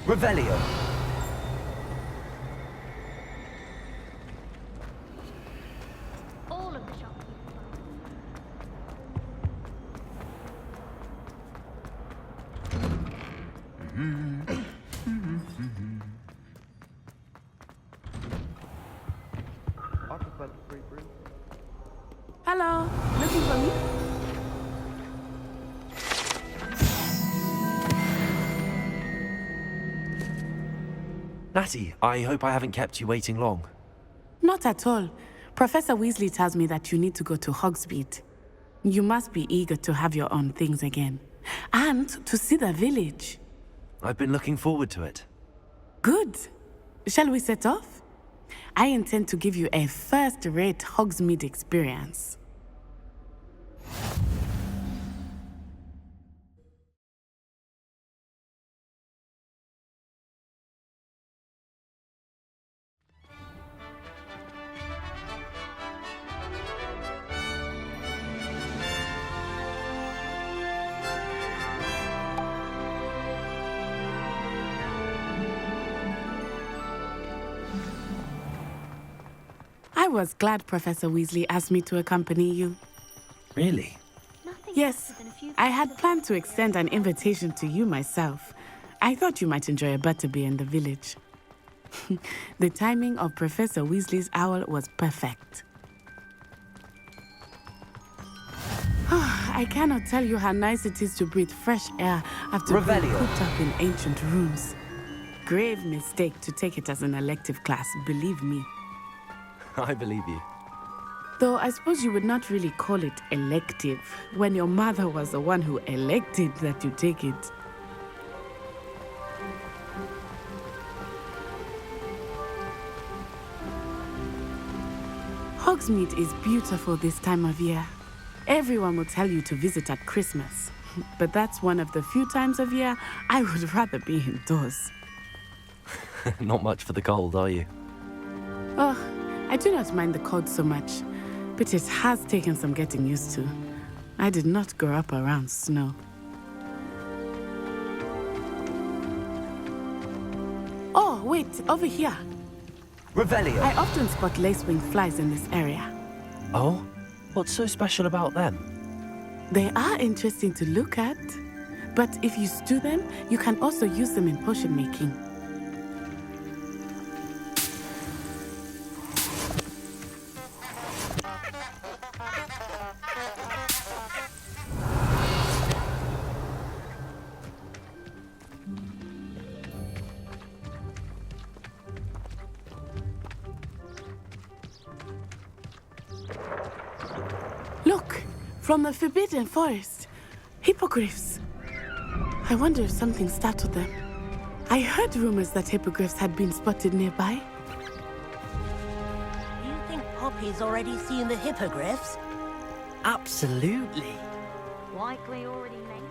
Revelio. All of the shopkeepers. Hello, looking for me? Natty, I hope I haven't kept you waiting long. Not at all. Professor Weasley tells me that you need to go to Hogsmeade. You must be eager to have your own things again. And to see the village. I've been looking forward to it. Good. Shall we set off? I intend to give you a first-rate Hogsmeade experience. was glad Professor Weasley asked me to accompany you. Really? Yes, I had planned to extend an invitation to you myself. I thought you might enjoy a butterbeer in the village. The timing of Professor Weasley's owl was perfect. I cannot tell you how nice it is to breathe fresh air after being cooped up in ancient rooms. Grave mistake to take it as an elective class, believe me. I believe you. Though I suppose you would not really call it elective when your mother was the one who elected that you take it. Hogsmeade is beautiful this time of year. Everyone will tell you to visit at Christmas, but that's one of the few times of year I would rather be indoors. Not much for the cold, are you? Oh, I do not mind the cold so much, but it has taken some getting used to. I did not grow up around snow. Oh, wait, over here. Revelio. I often spot lacewing flies in this area. Oh? What's so special about them? They are interesting to look at, but if you stew them, you can also use them in potion making. Look, from the Forbidden Forest. Hippogriffs. I wonder if something startled them. I heard rumors that hippogriffs had been spotted nearby. You think Poppy's already seen the hippogriffs? Absolutely. Likely already named.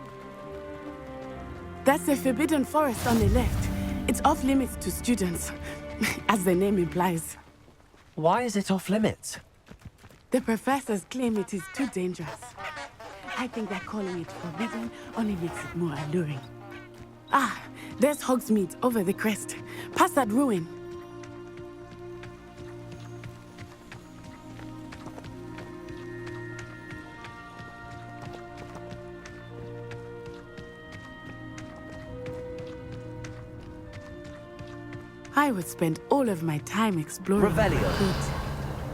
That's the Forbidden Forest on the left. It's off limits to students, as the name implies. Why is it off limits? The professors claim it is too dangerous. I think that calling it forbidden only makes it more alluring. Ah, there's Hogsmeade over the crest, past that ruin. I would spend all of my time exploring. Revelio.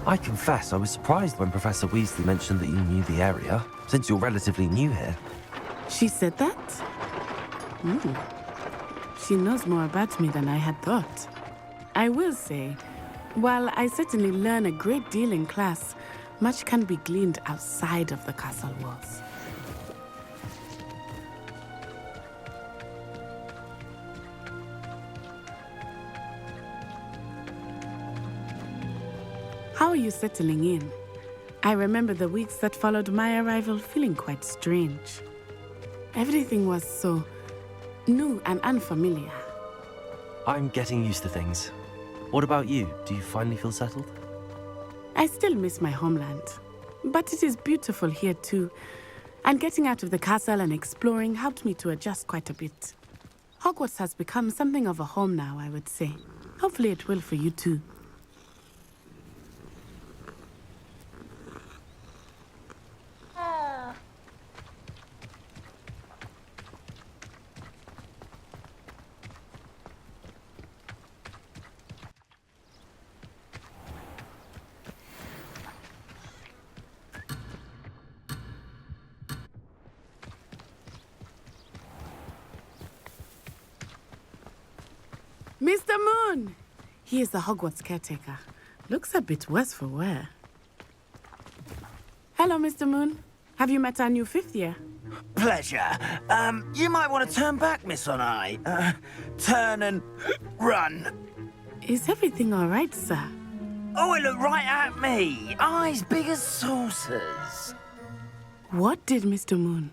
I confess I was surprised when Professor Weasley mentioned that you knew the area, since you're relatively new here. She said that? She knows more about me than I had thought. I will say, while I certainly learn a great deal in class, much can be gleaned outside of the castle walls. How are you settling in? I remember the weeks that followed my arrival feeling quite strange. Everything was so new and unfamiliar. I'm getting used to things. What about you? Do you finally feel settled? I still miss my homeland, but it is beautiful here too. And getting out of the castle and exploring helped me to adjust quite a bit. Hogwarts has become something of a home now, I would say. Hopefully it will for you too. Mr. Moon! He is the Hogwarts caretaker. Looks a bit worse for wear. Hello, Mr. Moon. Have you met our new fifth year? Pleasure. You might want to turn back, Miss Onai. Turn and run. Is everything all right, sir? Oh, it looked right at me. Eyes big as saucers. What did Mr. Moon?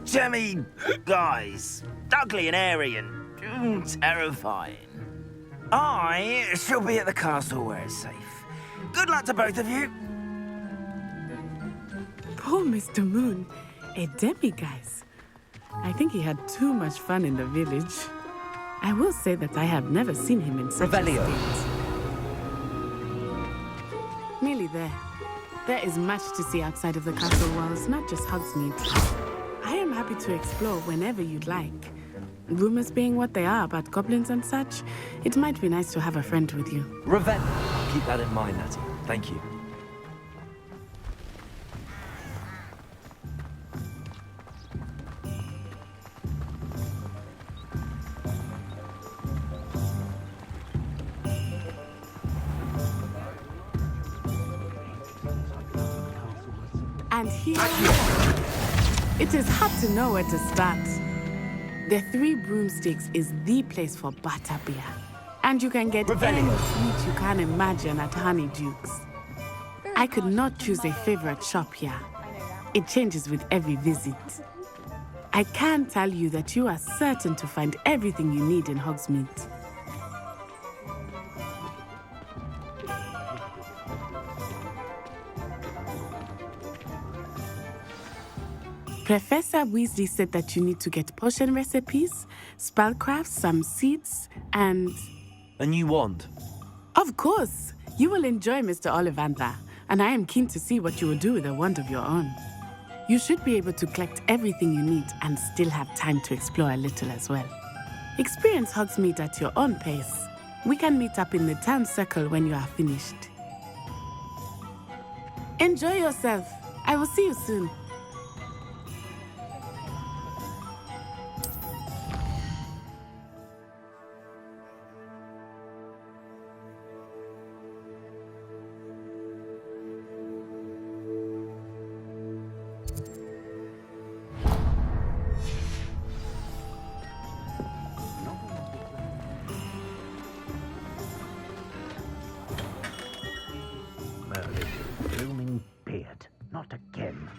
Jemmy guys. Ugly and airy and terrifying. I shall be at the castle where it's safe. Good luck to both of you. Poor Mr. Moon. A demiguise. I think he had too much fun in the village. I will say that I have never seen him in such a state. nearly there. There is much to see outside of the castle walls, not just Hogsmeade. I am happy to explore whenever you'd like. Rumors being what they are about goblins and such, it might be nice to have a friend with you. Revenge. Keep that in mind, Natty. Thank you. And here, it is hard to know where to start. The Three Broomsticks is the place for butterbeer. And you can get any sweet you can imagine at Honeyduke's. I could not choose a favorite shop here. It changes with every visit. I can tell you that you are certain to find everything you need in Hogsmeade. Professor Weasley said that you need to get potion recipes, spellcrafts, some seeds, and... A new wand. Of course! You will enjoy Mr. Ollivander, and I am keen to see what you will do with a wand of your own. You should be able to collect everything you need and still have time to explore a little as well. Experience Hogsmeade at your own pace. We can meet up in the town circle when you are finished. Enjoy yourself. I will see you soon. Blooming beard. Not again.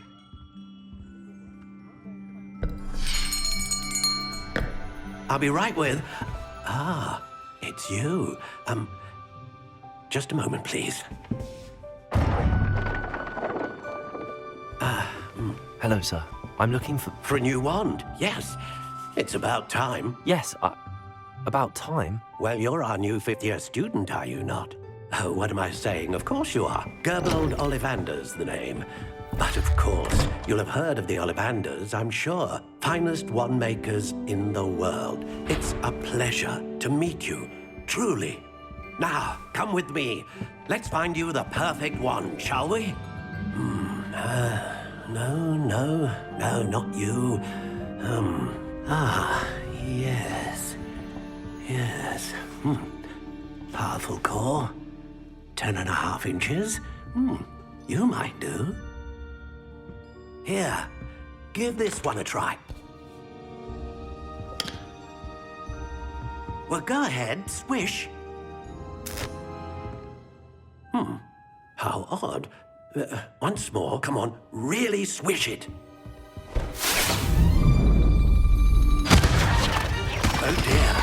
I'll be right with... Ah, it's you. Just a moment, please. Hello, sir. I'm looking for... For a new wand, yes. It's about time. Yes, about time? Well, you're our new fifth-year student, are you not? Oh, what am I saying? Of course you are. Gerbold Ollivander's the name. But of course, you'll have heard of the Ollivanders, I'm sure. Finest wand makers in the world. It's a pleasure to meet you, truly. Now, come with me. Let's find you the perfect wand, shall we? No, not you. Yes. Powerful core. 10.5 inches. You might do. Here, give this one a try. Well, go ahead, swish. How odd. Once more, come on, really swish it. Oh dear.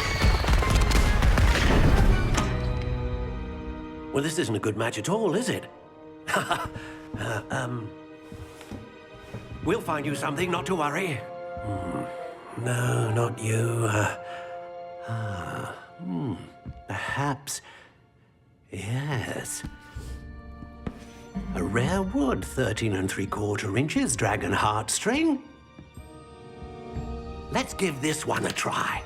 Well, this isn't a good match at all, is it? We'll find you something, not to worry. No, not you. Perhaps... Yes. A rare wood, 13 3/4 inches, dragon heartstring. Let's give this one a try.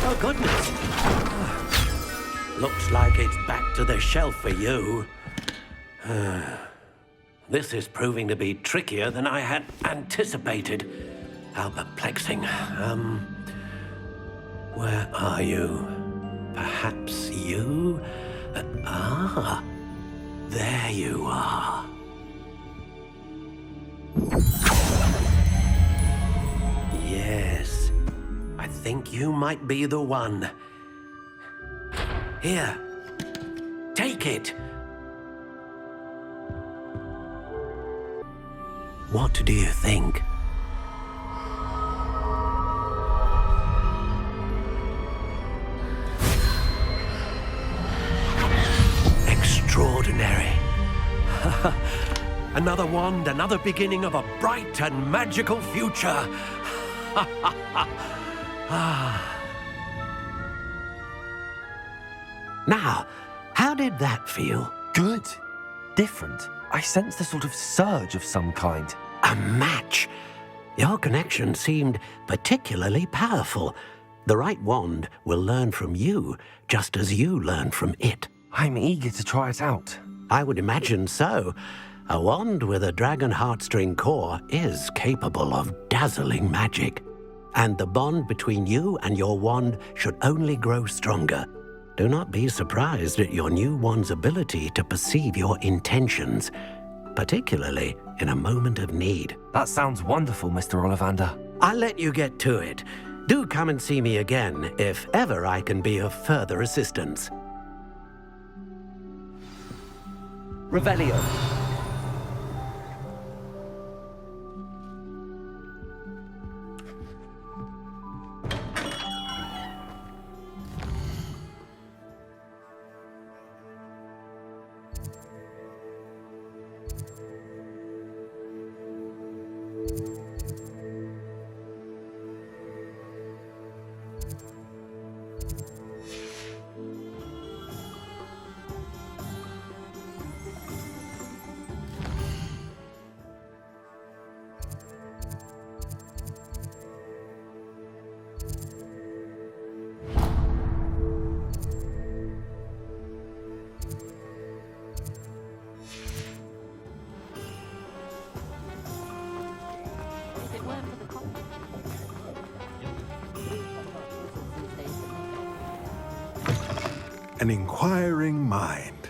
Oh, goodness. Looks like it's back to the shelf for you. This is proving to be trickier than I had anticipated. How perplexing. Where are you? Perhaps you? There you are. Yes. I think you might be the one. Here. Take it. What do you think? Extraordinary. Another wand, another beginning of a bright and magical future. Now, how did that feel? Good. Different. I sensed a sort of surge of some kind. A match. Your connection seemed particularly powerful. The right wand will learn from you, just as you learn from it. I'm eager to try it out. I would imagine so. A wand with a dragon heartstring core is capable of dazzling magic. And the bond between you and your wand should only grow stronger. Do not be surprised at your new wand's ability to perceive your intentions, particularly in a moment of need. That sounds wonderful, Mr. Ollivander. I'll let you get to it. Do come and see me again if ever I can be of further assistance. Revelio. An inquiring mind.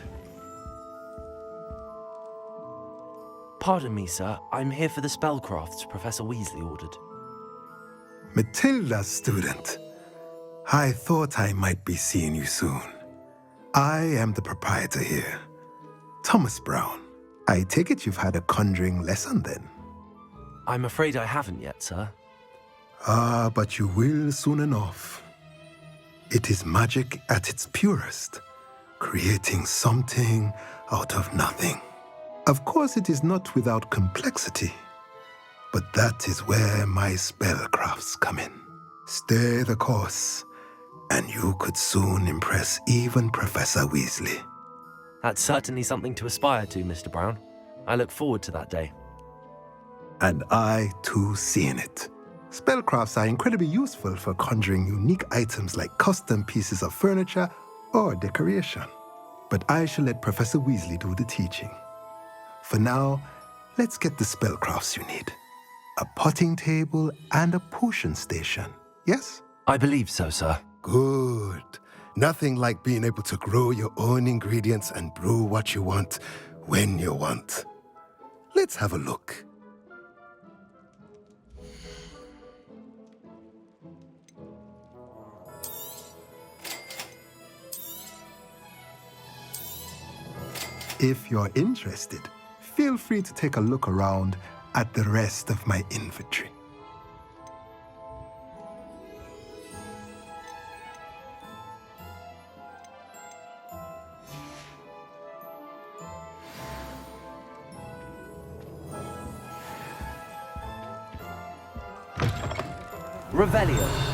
Pardon me, sir. I'm here for the spellcrafts Professor Weasley ordered. Matilda's student. I thought I might be seeing you soon. I am the proprietor here, Thomas Brown. I take it you've had a conjuring lesson then? I'm afraid I haven't yet, sir. Ah, but you will soon enough. It is magic at its purest, creating something out of nothing. Of course, it is not without complexity, but that is where my spellcrafts come in. Stay the course, and you could soon impress even Professor Weasley. That's certainly something to aspire to, Mr. Brown. I look forward to that day. And I, too, seeing it. Spellcrafts are incredibly useful for conjuring unique items like custom pieces of furniture or decoration. But I shall let Professor Weasley do the teaching. For now, let's get the spellcrafts you need. A potting table and a potion station, yes? I believe so, sir. Good. Nothing like being able to grow your own ingredients and brew what you want when you want. Let's have a look. If you're interested, feel free to take a look around at the rest of my inventory. Revelio.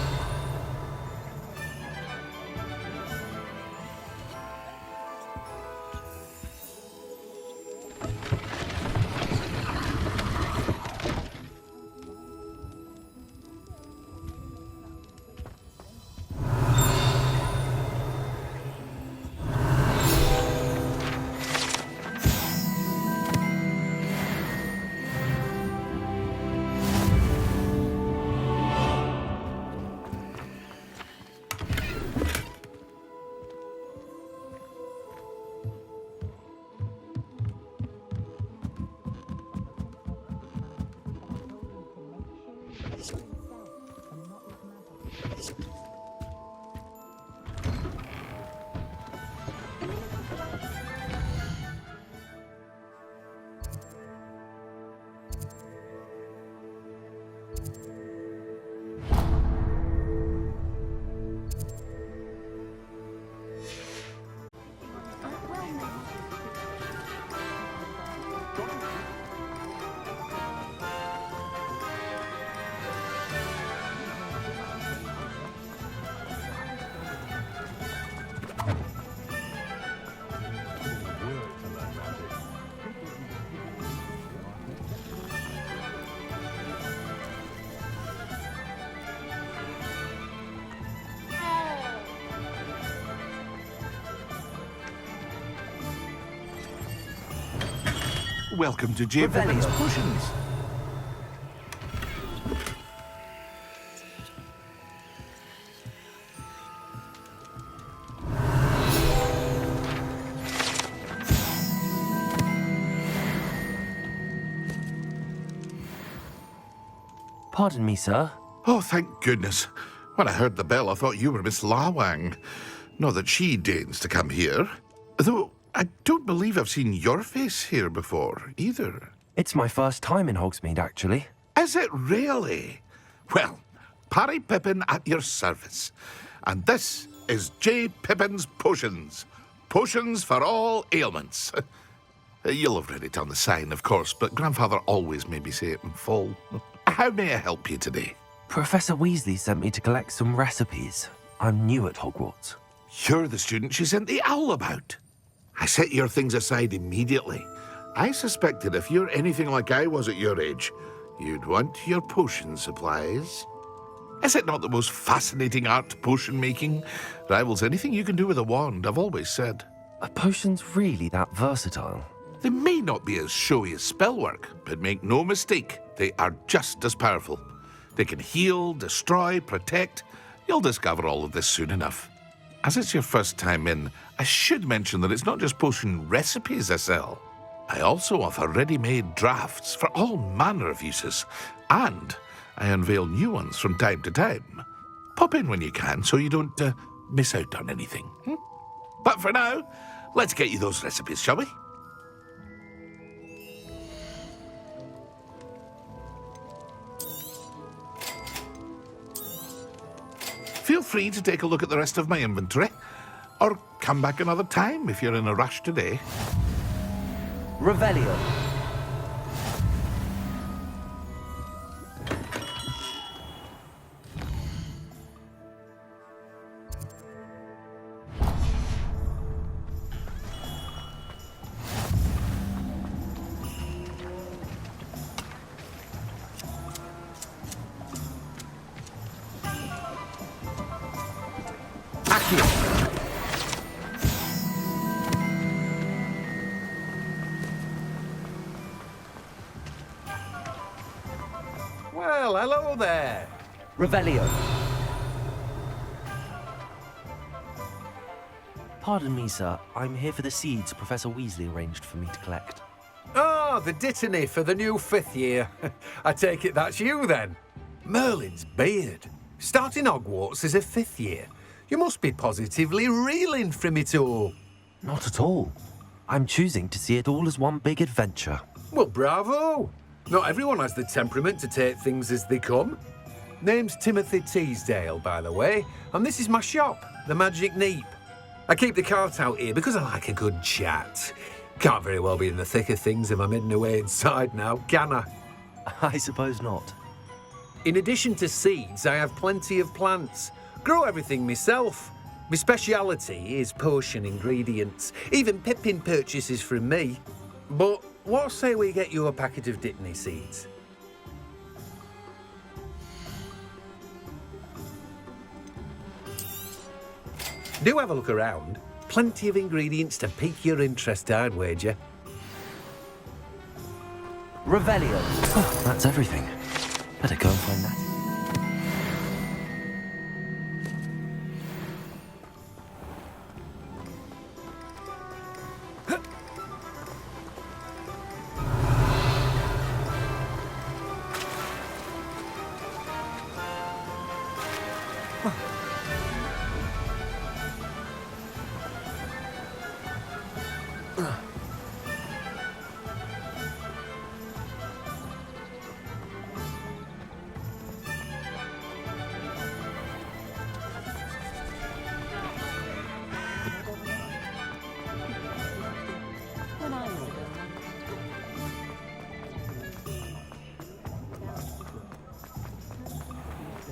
Welcome to J. Pippin's Potions. Pardon me, sir. Oh, thank goodness. When I heard the bell, I thought you were Miss Lawang. Not that she deigns to come here. Though I don't believe I've seen your face here before, either. It's my first time in Hogsmeade, actually. Is it really? Well, Parry Pippin at your service. And this is J. Pippin's Potions. Potions for all ailments. You'll have read it on the sign, of course, but Grandfather always made me say it in full. How may I help you today? Professor Weasley sent me to collect some recipes. I'm new at Hogwarts. You're the student she sent the owl about. I set your things aside immediately. I suspected if you're anything like I was at your age, you'd want your potion supplies. Is it not the most fascinating art, potion making? Rivals anything you can do with a wand, I've always said. Are potions really that versatile? They may not be as showy as spellwork, but make no mistake, they are just as powerful. They can heal, destroy, protect. You'll discover all of this soon enough. As it's your first time in, I should mention that it's not just potion recipes I sell. I also offer ready-made drafts for all manner of uses, and I unveil new ones from time to time. Pop in when you can so you don't miss out on anything. But for now, let's get you those recipes, shall we? Feel free to take a look at the rest of my inventory, or come back another time if you're in a rush today. Revelio. Well, hello there. Revelio. Pardon me, sir. I'm here for the seeds Professor Weasley arranged for me to collect. Oh, the dittany for the new 5th year. I take it that's you, then. Merlin's beard. Starting Hogwarts as a 5th year. You must be positively reeling from it all. Not at all. I'm choosing to see it all as one big adventure. Well, bravo. Not everyone has the temperament to take things as they come. Name's Timothy Teasdale, by the way, and this is my shop, the Magic Neep. I keep the cart out here because I like a good chat. Can't very well be in the thick of things if I'm hidden away inside now, can I? I suppose not. In addition to seeds, I have plenty of plants. Grow everything myself. My speciality is potion ingredients. Even Pippin purchases from me. But what say we get you a packet of Dittany seeds? Do have a look around. Plenty of ingredients to pique your interest, I'd wager. Revelio. Oh, that's everything. Better go and find that.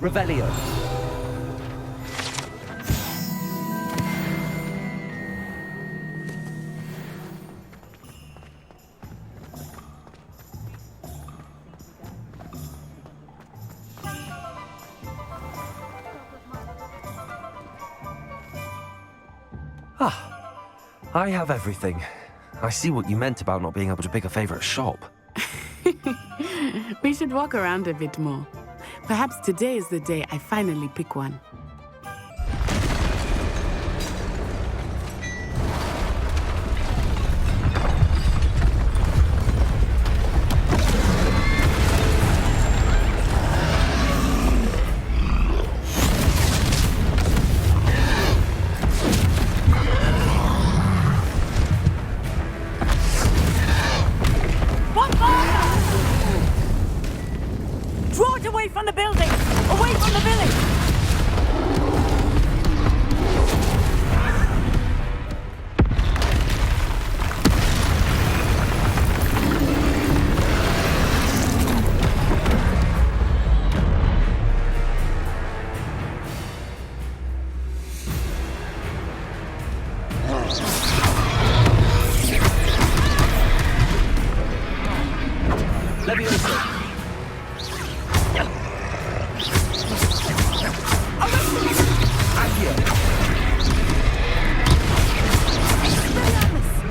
Revelio. Ah, I have everything. I see what you meant about not being able to pick a favorite shop. We should walk around a bit more. Perhaps today is the day I finally pick one. Draw it away from the building! Away from the village!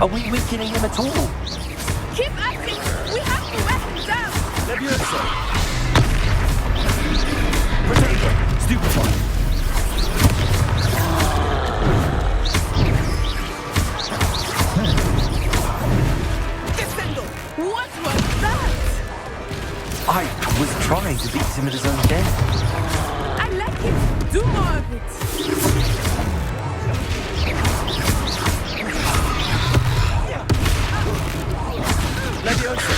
Are we weakening him at all? Keep acting! We have to wear him down! Levioso! Potato! Stupefy! Defendo! What was that? I was trying to beat him at his own game. I like it! Do more of it! Levioso!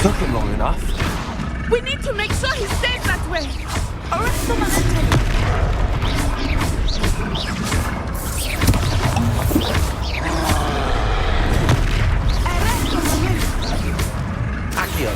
Took him long enough. We need to make sure he stays that way! Arrest the momentum! Accio.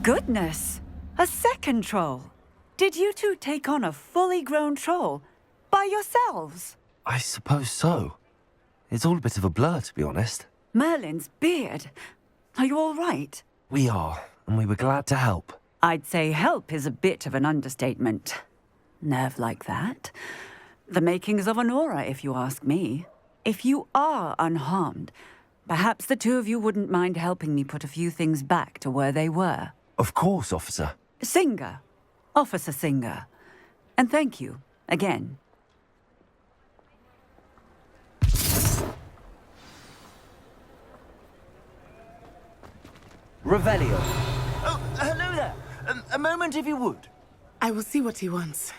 Goodness! A second troll! Did you two take on a fully grown troll? By yourselves? I suppose so. It's all a bit of a blur, to be honest. Merlin's beard. Are you all right? We are, and we were glad to help. I'd say help is a bit of an understatement. Nerve like that. The makings of an aura, if you ask me. If you are unharmed, perhaps the two of you wouldn't mind helping me put a few things back to where they were. Of course, officer. Singer. Officer Singer. And thank you, again. Revelio. Oh, hello there. A moment if you would. I will see what he wants.